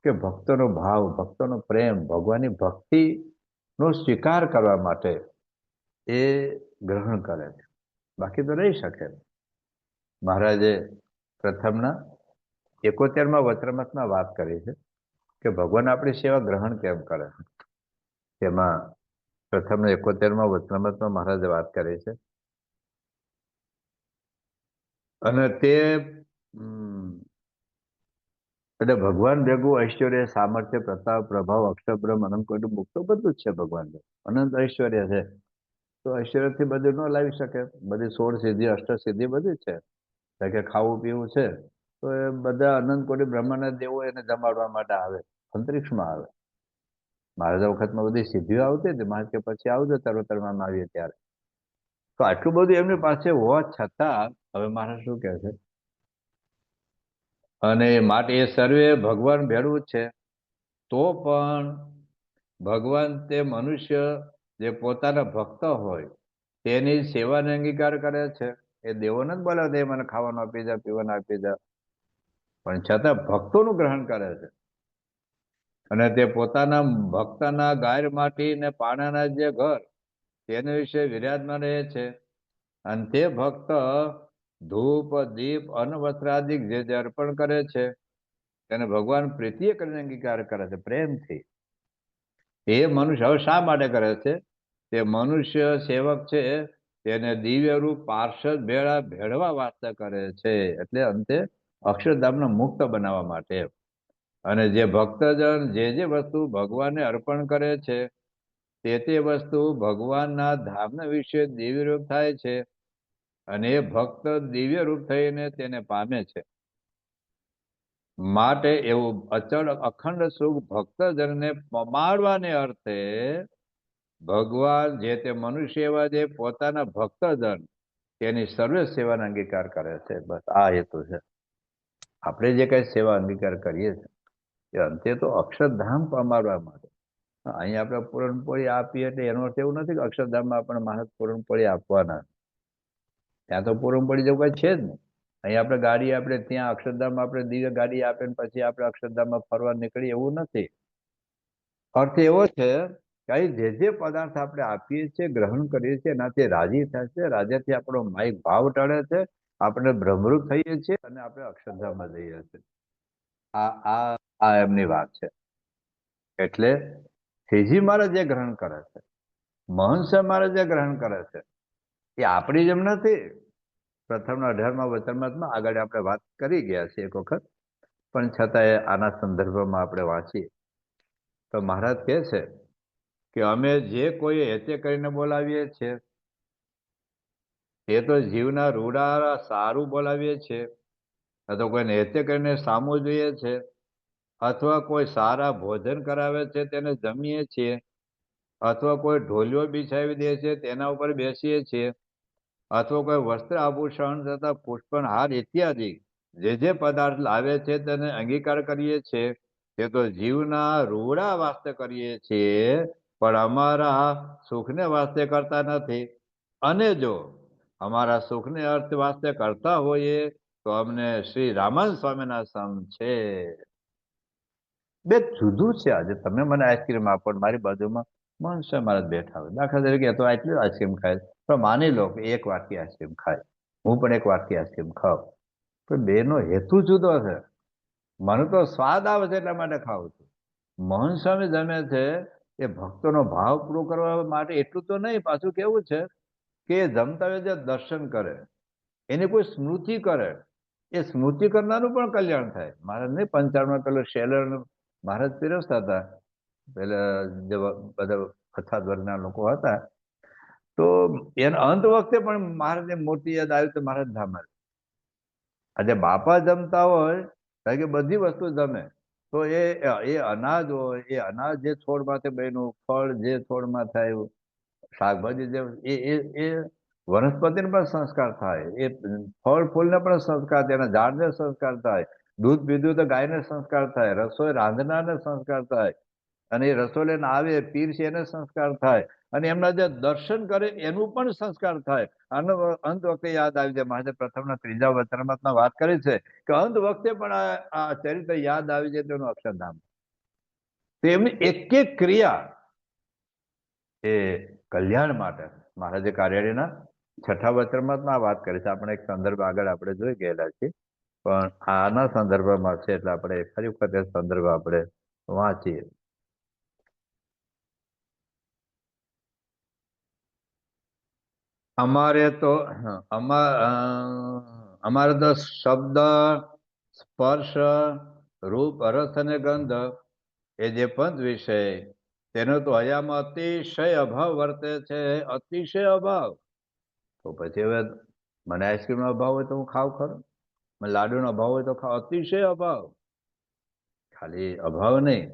કે ભક્તોનો ભાવ, ભક્તોનો પ્રેમ, ભગવાનની ભક્તિનો સ્વીકાર કરવા માટે એ ગ્રહણ કરે છે. બાકી તો રહી શકે. મહારાજે પ્રથમના 71મા વચનામૃતમાં વાત કરી છે કે ભગવાન આપણી સેવા ગ્રહણ કેમ કરે. તેમાં પ્રથમના 71મા વચનામૃતમાં મહારાજે વાત કરી છે. અને તે એટલે ભગવાન ભેગું ઐશ્વર્ય, સામર્થ્ય, પ્રતાપ, પ્રભાવ, અક્ષરબ્રહ્મ, અનંત કોટી મુક્તો બધું જ છે. ભગવાન અનંત ઐશ્વર્ય છે. તો ઐશ્વર્યથી બધું ન લાવી શકે. બધી 16 સિદ્ધિ, અષ્ટ સિદ્ધિ બધી છે. કે ખાવું પીવું છે, તો એ બધા અનંત કોટી બ્રહ્માંડના દેવો એને જમાડવા માટે આવે, અંતરિક્ષમાં આવે. મહારાજ વખતમાં બધી સિદ્ધિઓ આવતી હતી, મહારાજ કે પછી આવજો તરવતરમાં આવીએ ત્યારે. તો આટલું બધું એમની પાસે હોવા છતાં હવે મહારાજ શું કહે છે, અને માટે એ સર્વે ભગવાન ભેળવું છે, તો પણ ભગવાન તે મનુષ્ય જે પોતાના ભક્ત હોય તેની સેવાને અંગીકાર કરે છે. એ દેવોને જ બોલાવે દે મને ખાવાનું આપી જા, પીવાનું આપી જા, પણ છતાં ભક્તોનું ગ્રહણ કરે છે. અને તે પોતાના ભક્તના ગાય માટી ને પાણાના જે ઘર તેના વિશે વિરાજમાન રહે છે. અને તે ભક્ત ધૂપ દીપ અન્ન વસ્ત્રાદિક જે અર્પણ કરે છે તેને ભગવાન પ્રીતિએ કરીને અંગીકાર કરે છે, પ્રેમથી. એ મનુષ્ય હવે શા માટે કરે છે? તે મનુષ્ય સેવક છે તેને દિવ્ય રૂપ પાર્ષદ ભેળવા વાસ્તે કરે છે, એટલે અંતે અક્ષરધામના મુક્ત બનાવવા માટે. અને જે ભક્તજન જે વસ્તુ ભગવાનને અર્પણ કરે છે તે વસ્તુ ભગવાનના ધામના વિશે દિવ્ય રૂપ થાય છે, અને એ ભક્ત દિવ્ય રૂપ થઈને તેને પામે છે. માટે એવું અચળ અખંડ સુખ ભક્તજનને પમાડવાને અર્થે ભગવાન જે તે મનુષ્ય એવા જે પોતાના ભક્તજન તેની સર્વ સેવાનો અંગીકાર કરે છે. બસ આ હેતુ છે. આપણે જે કઈ સેવા અંગીકાર કરીએ છીએ એ અંતે તો અક્ષરધામ પમાડવા માટે. અહીં આપણે પૂરણપોળી આપીએ એટલે એનો અર્થ એવું નથી કે અક્ષરધામમાં આપણે મહારાજ પૂરણપોળી આપવાના. ત્યાં તો પૂરણપોળી જેવું કઈ છે જ નહીં. અહીં આપણે ગાડી આપણે ત્યાં અક્ષરધામમાં આપણે દિવ્ય ગાડી આપે ને પછી આપણે અક્ષરધામમાં ફરવા નીકળીએ એવું નથી. અર્થ એવો છે કે અહીં જે પદાર્થ આપણે આપીએ છીએ, ગ્રહણ કરીએ છીએ, એનાથી રાજી થાય છે, રાજાથી આપણો માઇક ભાવ ટળે છે, આપણે ભ્રમરૂપ થઈએ છીએ અને આપણે અક્ષરધામમાં જઈએ છીએ. આ એમની વાત છે. એટલે શ્રીજી મહારાજ જે ગ્રહણ કરે છે, મહંત મહારાજ જે ગ્રહણ કરે છે, એ આપણી જેમ નથી. પ્રથમના 18મા વચનામૃતમાં આગળ આપણે વાત કરી ગયા છીએ એક વખત, પણ છતાંય આના સંદર્ભમાં આપણે વાંચીએ તો મહારાજ કહે છે કે અમે જે કોઈ હેતે કરીને બોલાવીએ છીએ એ તો જીવના રૂડા સારું બોલાવીએ છીએ, અથવા કોઈને હેતે કરીને સામું જોઈએ છે, અથવા કોઈ સારા ભોજન કરાવે છે તેને જમીએ છીએ, અથવા કોઈ ઢોલિયો બિછાવી દે છે તેના ઉપર બેસીએ છીએ, અથવા કોઈ વસ્ત્ર આભૂષણ તથા પુષ્પહાર ઇત્યાદિ જે પદાર્થ લાવે છે તેને અંગીકાર કરીએ છીએ, તે તો જીવના રૂડા વાસ્તે કરીએ છીએ, પણ અમારા સુખને વાસ્તે કરતા નથી. અને જો અમારા સુખને અર્થ વાસ્તે કરતા હોઈએ તો અમને શ્રી રામાનંદ સ્વામીના સમ છે. બે જુદું છે. આજે તમે મને આઈસ્ક્રીમ આપો, મારી બાજુમાં મનુષ્ય મહારાજ બેઠા હોય, દાખલા તરીકે તો આટલી આઈસ્ક્રીમ ખાય, પણ માની લો કે એક વાટકી આઈસ્ક્રીમ ખાય, હું પણ એક વાટકી આઈસ્ક્રીમ ખાઉં, તો બેનો હેતુ જુદો છે. મને તો સ્વાદ આવે છે એટલા માટે ખાઉં છું. મહંત સ્વામી જમે છે એ ભક્તોનો ભાવ પૂરો કરવા માટે એટલું તો નહીં, પાછું કેવું છે કે જમતા હોય જે દર્શન કરે, એની કોઈ સ્મૃતિ કરે, એ સ્મૃતિ કરનારનું પણ કલ્યાણ થાય. મહારાજ નહીં 55માં પેલો શેલર મહારાજ પીરસતા હતા, પેલા જે બધા કથા વર્ગના લોકો હતા, તો એના અંત વખતે પણ મહારાજની મૂર્તિ યાદ આવી તો મહારાજ ધામ. આજે બાપા જમતા હોય કારણ કે બધી વસ્તુ જમે, તો એ અનાજ હોય, એ અનાજ જે છોડમાંથી બન્યું, ફળ જે છોડમાં થાય, શાકભાજી જે એ વનસ્પતિને પણ સંસ્કાર થાય, એ ફળ ફૂલને પણ સંસ્કાર થાય, એના ઝાડને સંસ્કાર થાય, દૂધ પીધું તો ગાયને સંસ્કાર થાય, રસોઈ રાંધનારને સંસ્કાર થાય, અને એ રસોઈ લઈને આવે પીર છે એને સંસ્કાર થાય, અને એમના જે દર્શન કરે એનું પણ સંસ્કાર થાય. આનો અંત વખતે યાદ આવી જાય. મહારાજે પ્રથમના 3જા વચનામૃતમાં વાત કરી છે કે અંત વખતે પણ આ ચરિત્ર યાદ આવી જાય તેનું અક્ષરધામ. તો એમની એક એક ક્રિયા એ કલ્યાણ માટે. મહારાજે કાર્યાળીના 6ઠા વચનામૃતમાં વાત કરી છે. આપણે એક સંદર્ભ આગળ આપણે જોઈ ગયેલા છીએ, પણ આના સંદર્ભમાં છે એટલે આપણે ફરી વખત એ સંદર્ભ આપણે વાંચીએ. અમારે તો અમારે તો શબ્દ, સ્પર્શ, રૂપ, રસ અને ગંધ એ જે પંચ વિષય તેનો તો હયામાં અતિશય અભાવ વર્તે છે, અતિશય અભાવ. તો પછી હવે મને આઈસ્ક્રીમનો અભાવ હોય તો હું ખાવ ખરો? લાડુનો અભાવ હોય તો અતિશય અભાવ, ખાલી અભાવ નહીં,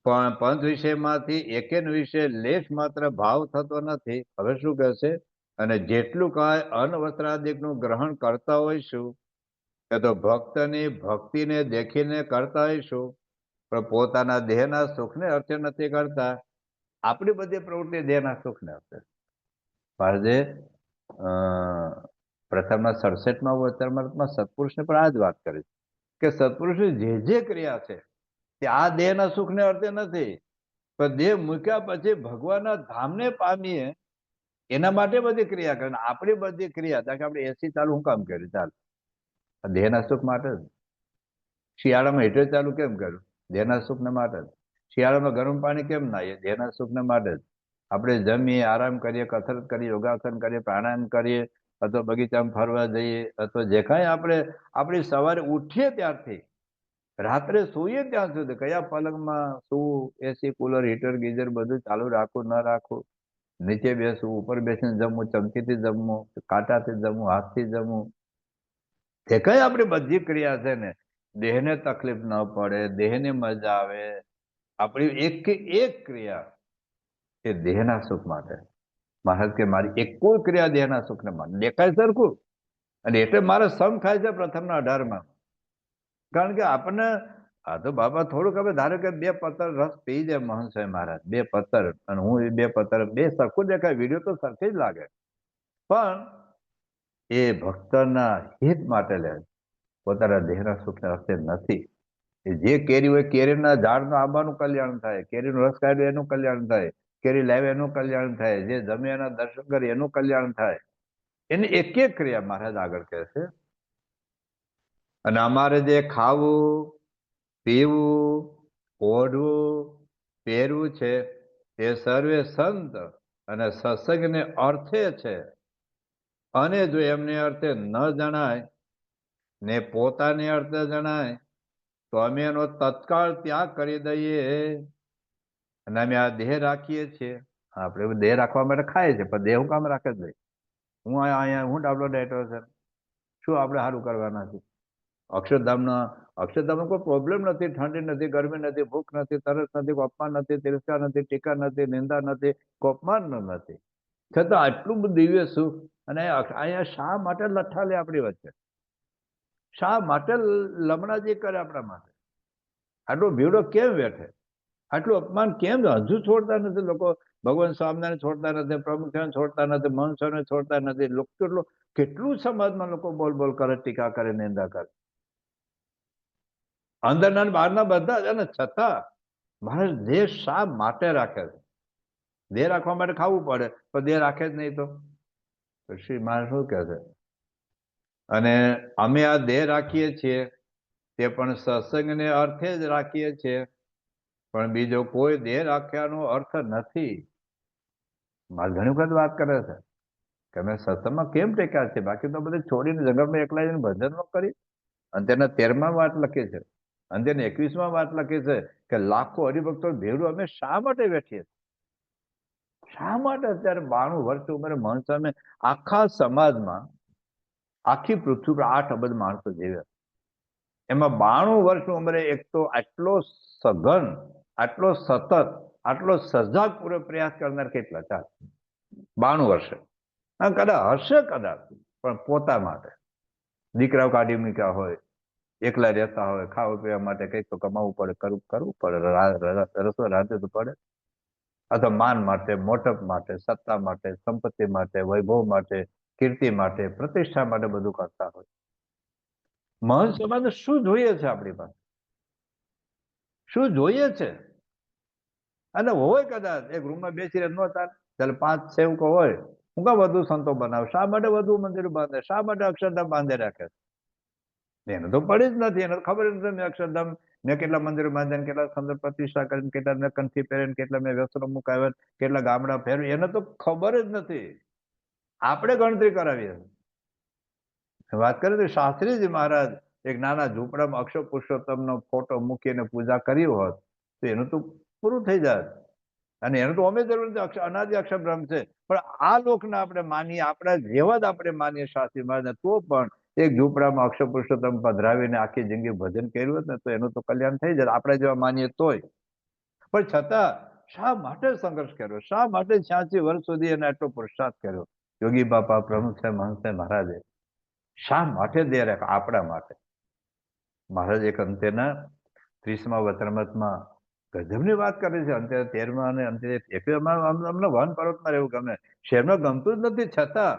પણ પંચ વિષયમાંથી એકેન વિશે લેશ માત્ર ભાવ થતો નથી. હવે શું કહે છે? અને જેટલું કાંઈ અન્ન વસ્ત્રાદિકનું ગ્રહણ કરતા હોઈશું એ તો ભક્તની ભક્તિને દેખીને કરતા હોઈશું, પણ પોતાના દેહના સુખને અર્થે નથી કરતા. આપણી બધી પ્રવૃત્તિ દેહના સુખને અર્થે. મહારાજે પ્રથમના 67માં અવતારમાં સત્પુરુષને પણ આ જ વાત કરી કે સત્પુરુષની જે ક્રિયા છે તે આ દેહના સુખને અર્થે નથી, પણ દેહ મૂક્યા પછી ભગવાનના ધામને પામીએ એના માટે બધી ક્રિયા કરે. આપણી બધી ક્રિયા, કારણ કે આપણે એસી ચાલુ શું કામ કર્યું? ચાલ, દેહના સુખ માટે જ. શિયાળામાં હીટર ચાલુ કેમ કર્યું? દેહના સુખને માટે જ. શિયાળામાં ગરમ પાણી કેમ નાહીએ? દેહના સુખને માટે જ. આપણે જમીએ, આરામ કરીએ, કસરત કરીએ, યોગાસન કરીએ, પ્રાણાયામ કરીએ, અથવા બગીચામાં ફરવા જઈએ, અથવા જે કાંઈ આપણે આપણી સવારે ઉઠીએ ત્યારથી રાત્રે સૂઈએ ત્યાં સુધી કયા પલંગમાં સૂવું, એસી, કુલર, હીટર, ગીઝર બધું ચાલુ રાખવું ન રાખવું, નીચે બેસવું, ઉપર બેસીને જમવું, ચમચીથી જમવું, કાંટાથી જમવું, હાથથી જમવું, જે કઈ આપણી બધી ક્રિયા છે ને, દેહને તકલીફ ન પડે, દેહને મજા આવે, આપણી એક ક્રિયા એ દેહના સુખ માટે. મહારાજ કે મારી એક કોઈ ક્રિયા દેહના સુખને માટે દેખાય સરખું, અને એટલે મારે સમ થાય છે પ્રથમના 18માં. કારણ કે આપણને આ તો બાબા થોડુંક હવે ધારો કે 2 પત્તર રસ પી જાય મહંત સ્વામી મહારાજ, 2 પત્તર, અને હું 2 પત્તર, 2 સરખું દેખાય, વિડીયો તો સરખી જ લાગે, પણ એ ભક્તના હિત માટે લે, પોતાના દેહના સુખને અર્થે નથી. જે કેરી હોય કેરીના ઝાડનું આંબાનું કલ્યાણ થાય, કેરીનો રસ કાઢ્યો એનું કલ્યાણ થાય, કેરી લાવે એનું કલ્યાણ થાય, જે જમે એના દર્શન કરે એનું કલ્યાણ થાય. એની એક એક ક્રિયા મહારાજ આગળ કહે છે. અને અમારે જે ખાવું, પીવું, ઓઢવું, પહેરવું છે તે સર્વે સંત અને સત્સંગને અર્થે છે. અને જો એમને અર્થે ન જણાય ને પોતાને અર્થે જણાય તો અમે એનો તત્કાળ ત્યાગ કરી દઈએ, અને અમે આ દેહ રાખીએ છીએ. આપણે દેહ રાખવા માટે ખાઈએ છીએ, પણ દેહ હું કામ રાખે જ નહીં. હું અહીંયા હું ડાબલો ડેટો છે, શું આપણે સારું કરવાના છે? અક્ષરધામનો કોઈ પ્રોબ્લેમ નથી, ઠંડી નથી, ગરમી નથી, ભૂખ નથી, તરસ નથી, અપમાન નથી, તિરસ્કાર નથી, ટીકા નથી, નિંદા નથી, કોપમાન નથી, છતાં આટલું બધું દિવ્ય સુખ. અને અહીંયા શા માટે લઠ્ઠા લે આપણી વચ્ચે? શા માટે લમણાજી કરે આપણા માટે? આટલો ભીડો કેમ બેઠે? આટલું અપમાન કેમ હજુ છોડતા નથી લોકો? ભગવાન સ્વામિનારાયણ છોડતા નથી, પ્રમુખ છોડતા નથી, મહંત સ્વામી છોડતા નથી. કેટલું સમાજમાં લોકો બોલ બોલ કરે, ટીકા કરે, નિંદા કરે, અંદરના બહારના બધા જ. અને છતાં મહારાજ દેહ શા માટે રાખે છે? દેહ રાખવા માટે ખાવું પડે, પણ દેહ રાખે જ નહીં તો શ્રી મહારાજ શું કહે છે? અને અમે આ દેહ રાખીએ છીએ તે પણ સત્સંગને અર્થે જ રાખીએ છીએ, પણ બીજો કોઈ દેહ રાખ્યાનો અર્થ નથી. મારે ઘણી વખત વાત કરે છે કે અમે સત્સંગમાં કેમ ટેક્યા છે, બાકી તો બધે છોડીને જંગલમાં એકલા જઈને ભજન ન કરી. અને તેના 13માં વાત લખી છે, અને તેને 21માં વાત લખી છે કે લાખો હરિભક્તો ભેળું અમે શા માટે બેઠીએ? શા માટે અત્યારે 92 વર્ષ ઉંમરે મહંત સ્વામી આખા સમાજમાં, આખી પૃથ્વી પર 8 અબજ માણસો જીવે, એમાં 92 વર્ષ ઉંમરે એક તો આટલો સઘન, આટલો સતત, આટલો સજાગપૂર્વક પ્રયાસ કરનાર કેટલા? ચાલ, 92 વર્ષે. કદાચ હશે, કદાચ, પણ પોતા માટે. દીકરાઓ કાઢી મૂક્યા હોય, એકલા રહેતા હોય, ખાવા પીવા માટે કંઈક તો કમાવું પડે, કરવું પડે, રસોઈ રાંધવી તો પડે, અથવા માન માટે, મોટપ માટે, સત્તા માટે, સંપત્તિ માટે, વૈભવ માટે, કીર્તિ માટે, પ્રતિષ્ઠા માટે બધું કરતા હોય. મહંત સમાજને શું જોઈએ છે આપણી પાસે? શું જોઈએ છે? અને હોય કદાચ એક રૂમમાં બેસીને ન ચાલે, 5 સેવકો હોય, હું કામ વધુ સંતો બનાવે? શા માટે વધુ મંદિર બાંધે? શા માટે અક્ષરધામ બાંધે રાખે? એને તો પડી જ નથી, એને ખબર જ નથી અક્ષરધામ મેં કેટલા મંદિરો બાંધ્યા, કેટલા સંતો પ્રતિષ્ઠા કરીને, કેટલા મેં કંઠી પહેરીને, કેટલા મેં વ્યસનો મુકાવ્યા, કેટલા ગામડા ફેરવી, એને તો ખબર જ નથી. આપણે ગણતરી કરાવીએ. વાત કરીએ તો શાસ્ત્રીજી મહારાજ એક નાના ઝૂંપડામાં અક્ષર પુરુષોત્તમનો ફોટો મૂકીને પૂજા કરી હોત તો એનું તો પૂરું થઈ જાય. અને એનું તો અમે જરૂર નથી, અનાદિ અક્ષર બ્રહ્મ છે. પણ આ લોકને આપણે માનીએ, આપણા જેવા જ આપણે માનીએ શાસ્ત્રી મહારાજ, તો પણ એક ઝૂંપડામાં અક્ષર પુરુષોત્તમ પધરાવીને આખી જિંદગી ભજન કર્યું હોત ને તો એનું તો કલ્યાણ થઈ જાય, આપણે જેવા માનીએ તોય. પણ છતાં શા માટે સંઘર્ષ કર્યો, શા માટે 86 વર્ષ સુધી એને આટલો પુરુષાર્થ કર્યો યોગી બાપા પ્રમુખ સાહેબ મહંત સાહેબ મહારાજે? શા માટે દે રાખ? આપણા માટે. મહારાજ એક અંત્યના 30મા વચનામૃતમાં ગજબની વાત કરે છે. અંતે 13મા અને અંતે 21માં અમને વન પર્વતમાં રહેવું ગમે, શહેરમાં ગમતું જ નથી, છતાં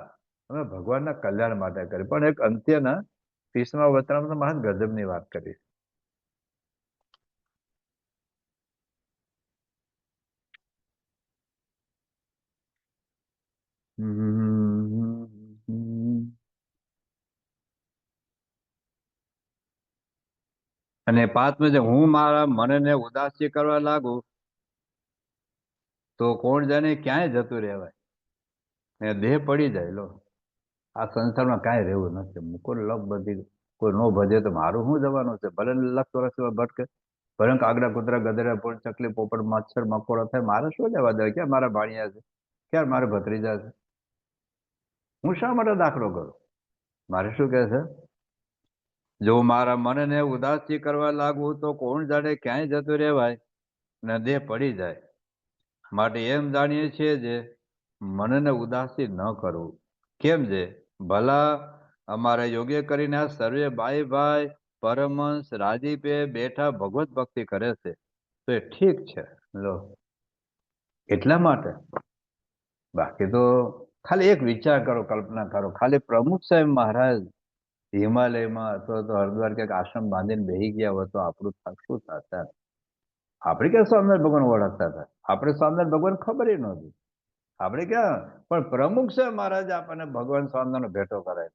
અમે ભગવાનના કલ્યાણ માટે કરી. પણ એક અંત્યના 30મા વચનામૃતમાં મહારાજ ગજબની વાત કરી. અને પાંચમું છે, હું મારા મનને ઉદાસી કરવા લાગુ તો કોણ જાણે ક્યાંય જતું રહેવાય ને દેહ પડી જાય. લો, આ સંસારમાં કાંઈ રહેવું નથી. મૂકો લપ બધી, કોઈ નો ભજે તો મારું શું જવાનું છે? ભલે લક્ષ વર્ષ ભટકે, ભલે કાગડા કૂતરા ગધેડા પોળ ચકલી પોપટ મચ્છર મકોડા થાય, મારે શું લેવા દે? ક્યાં મારા ભાણિયા છે, ક્યાં મારે ભત્રીજા છે? હું શા માટે દાખલો કરું? મારે શું કહે છે? જો મારા મનને ઉદાસી કરવા લાગુ તો કોણ જાણે ક્યાંય જતું રહેવાય ને દેહ પડી જાય. માટે એમ જાણીએ છીએ જે મનને ઉદાસી ન કરવું. કેમ છે? ભલા અમારા યોગ્ય કરીને આ સર્વે ભાઈ ભાઈ પરમહંસ રાજીપે બેઠા ભગવત ભક્તિ કરે છે તો એ ઠીક છે. લો, એટલા માટે. બાકી તો ખાલી એક વિચાર કરો, કલ્પના કરો, ખાલી પ્રમુખ સાહેબ મહારાજ હિમાલયમાં અથવા તો હરિદ્વાર ક્યાંક આશ્રમ બાંધીને બેસી ગયા હોય તો આપણું શું થશે? આપણે ક્યાં સ્વામિનારાયણ ભગવાન ઓળખતા હતા? આપણે સ્વામિનારાયણ ભગવાન ખબર નહોતી. આપણે ક્યાં? પણ પ્રમુખ સાહેબ મહારાજ આપણને ભગવાન સ્વામિનારાયણ ભેટો કરાય,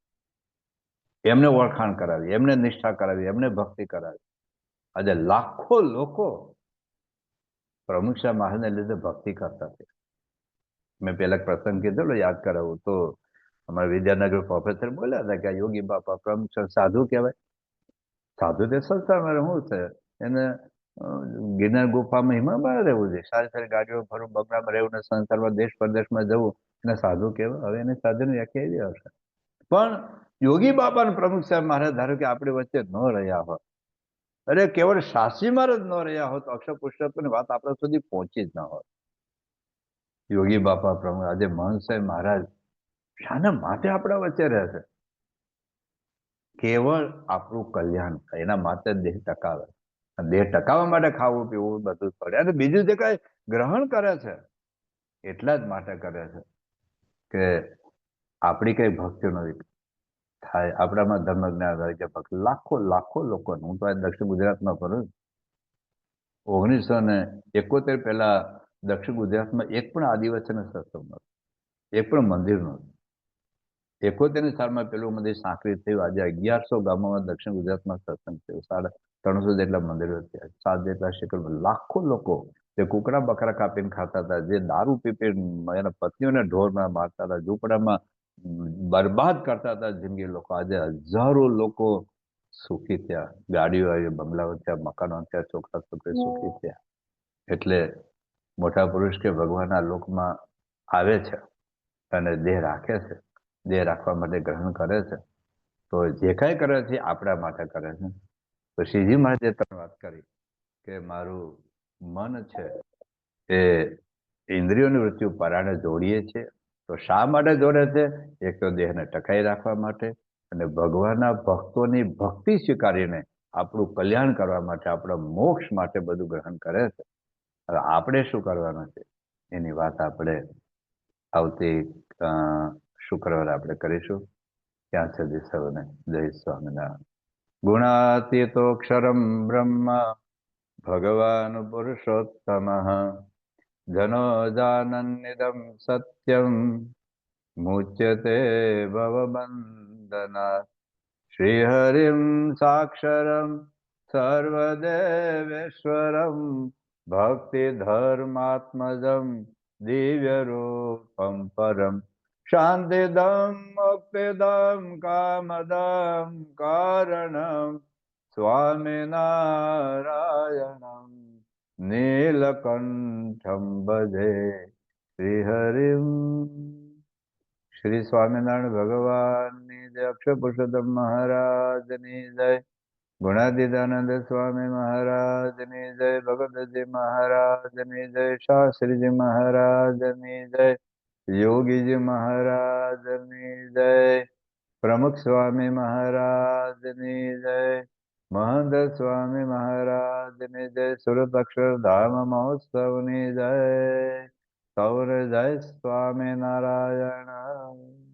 એમને ઓળખાણ કરાવી, એમને નિષ્ઠા કરાવી, એમને ભક્તિ કરાવી. આજે લાખો લોકો પ્રમુખ સાહેબ મહારાજને લીધે ભક્તિ કરતા છે. મેં પેલા પ્રસંગ કીધેલો, યાદ કરાવું તો અમારા વિદ્યાનગર પ્રોફેસર બોલ્યા હતા કે આ યોગી બાપા પ્રમુખ સાહેબ સાધુ કહેવાય. સાધુ તે સંસારમાં શું છે? એને ગિરનાર ગુફામાં હિમાલયમાં રહેવું છે, સારી સારી ગાડીઓ ફરવું, બંગલામાં રહેવું ને સંસારમાં દેશ પરદેશમાં જવું એને સાધુ કહેવાય? હવે એને સાધુની વ્યાખ્યા એવી આવશે. પણ યોગી બાપા અને પ્રમુખ સાહેબ મહારાજ ધારો કે આપણી વચ્ચે ન રહ્યા હોત, અરે કેવળ શાસ્ત્રી મહારાજ ન રહ્યા હોત, અક્ષર પુસ્તકની વાત આપણા સુધી પહોંચી જ ન હોત. યોગી બાપા પ્રમુખ આજે મહંત સાહેબ મહારાજ શાના માટે આપણા વચ્ચે રહે છે? કેવળ આપણું કલ્યાણ થાય એના માટે દેહ ટકાવે. દેહ ટકાવવા માટે ખાવું પીવું બધું જ પડે. અને બીજું જે કઈ ગ્રહણ કરે છે એટલા જ માટે કરે છે કે આપણી કઈ ભક્તિનો થાય, આપણામાં ધર્મ જ્ઞાન રહે છે. ભક્તિ લાખો લાખો લોકો, હું તો આ દક્ષિણ ગુજરાતમાં ફરું, 1971 પહેલા દક્ષિણ ગુજરાતમાં એક પણ આદિવાસીનો સત્સંગ નહોતો, એક પણ મંદિર નહોતું. 71ની સાલમાં પેલું મંદિર સાંકળી થયું. આજે 1100 ગામોમાં દક્ષિણ ગુજરાતમાં સત્સંગ થયો, 350 જેટલા મંદિરો થયા, 7 જેટલા શિખર. લાખો લોકો જે કુકડા બકરા કાપીને ખાતા હતા, જે દારૂ પી એના પત્નીઓને ઢોરમાં મારતા હતા, ઝૂંપડામાં બરબાદ કરતા હતા જિંદગી લોકો, આજે હજારો લોકો સુખી થયા, ગાડીઓ આવી, બંગલાઓ થયા, મકાનો થયા, છોકરા છોકરી સુખી થયા. એટલે મોટા પુરુષ કે ભગવાનના લોકમાં આવે છે અને દેહ રાખે છે, દેહ રાખવા માટે ગ્રહણ કરે છે, તો જે કાંઈ કરે છે આપણા માટે કરે છે. તો શ્રીજી મહારાજે તમે વાત કરી કે મારું મન છે એ ઇન્દ્રિયોની વૃત્તિ પરાણે જોડીએ છે. તો શા માટે જોડે છે? એક તો દેહને ટકાઈ રાખવા માટે, અને ભગવાનના ભક્તોની ભક્તિ સ્વીકારીને આપણું કલ્યાણ કરવા માટે, આપણા મોક્ષ માટે બધું ગ્રહણ કરે છે. હવે આપણે શું કરવાનું છે એની વાત આપણે આવતી શુક્રવારે આપણે કરીશું. ત્યાં સુધી સૌને જય સ્વામિનારાયણ. ગુણાતીતોક્ષરમ બ્રહ્મ ભગવાન પુરુષોત્તમ જનો જાનન્નિદમ સત્યમ મુચ્યતે ભવબંધના. શ્રીહરિમ સાક્ષરમ સર્વદેવેશ્વરમ ભક્તિ ધર્માત્મજમ દિવ્ય રૂપમ પરમ શાંતિદમ મુક્તિદમ કામદમ કારણમ સ્વામિનારાયણમ નીલકંઠમ ભજે શ્રીહરિમ. શ્રી સ્વામિનારાયણ ભગવાનની જય, અક્ષર પુરુષોત્તમ મહારાજની જય, ગુણાતીતાનંદ સ્વામી મહારાજની જય, ભગતજી મહારાજની જય, શાસ્ત્રીજી મહારાજની જય, યોગીજી મહારાજની જય, પ્રમુખ સ્વામી મહારાજની જય, મહંત સ્વામી મહારાજની જય, સુરત અક્ષરધામ મહોત્સવની જય. સૌને જય સ્વામિનારાયણ.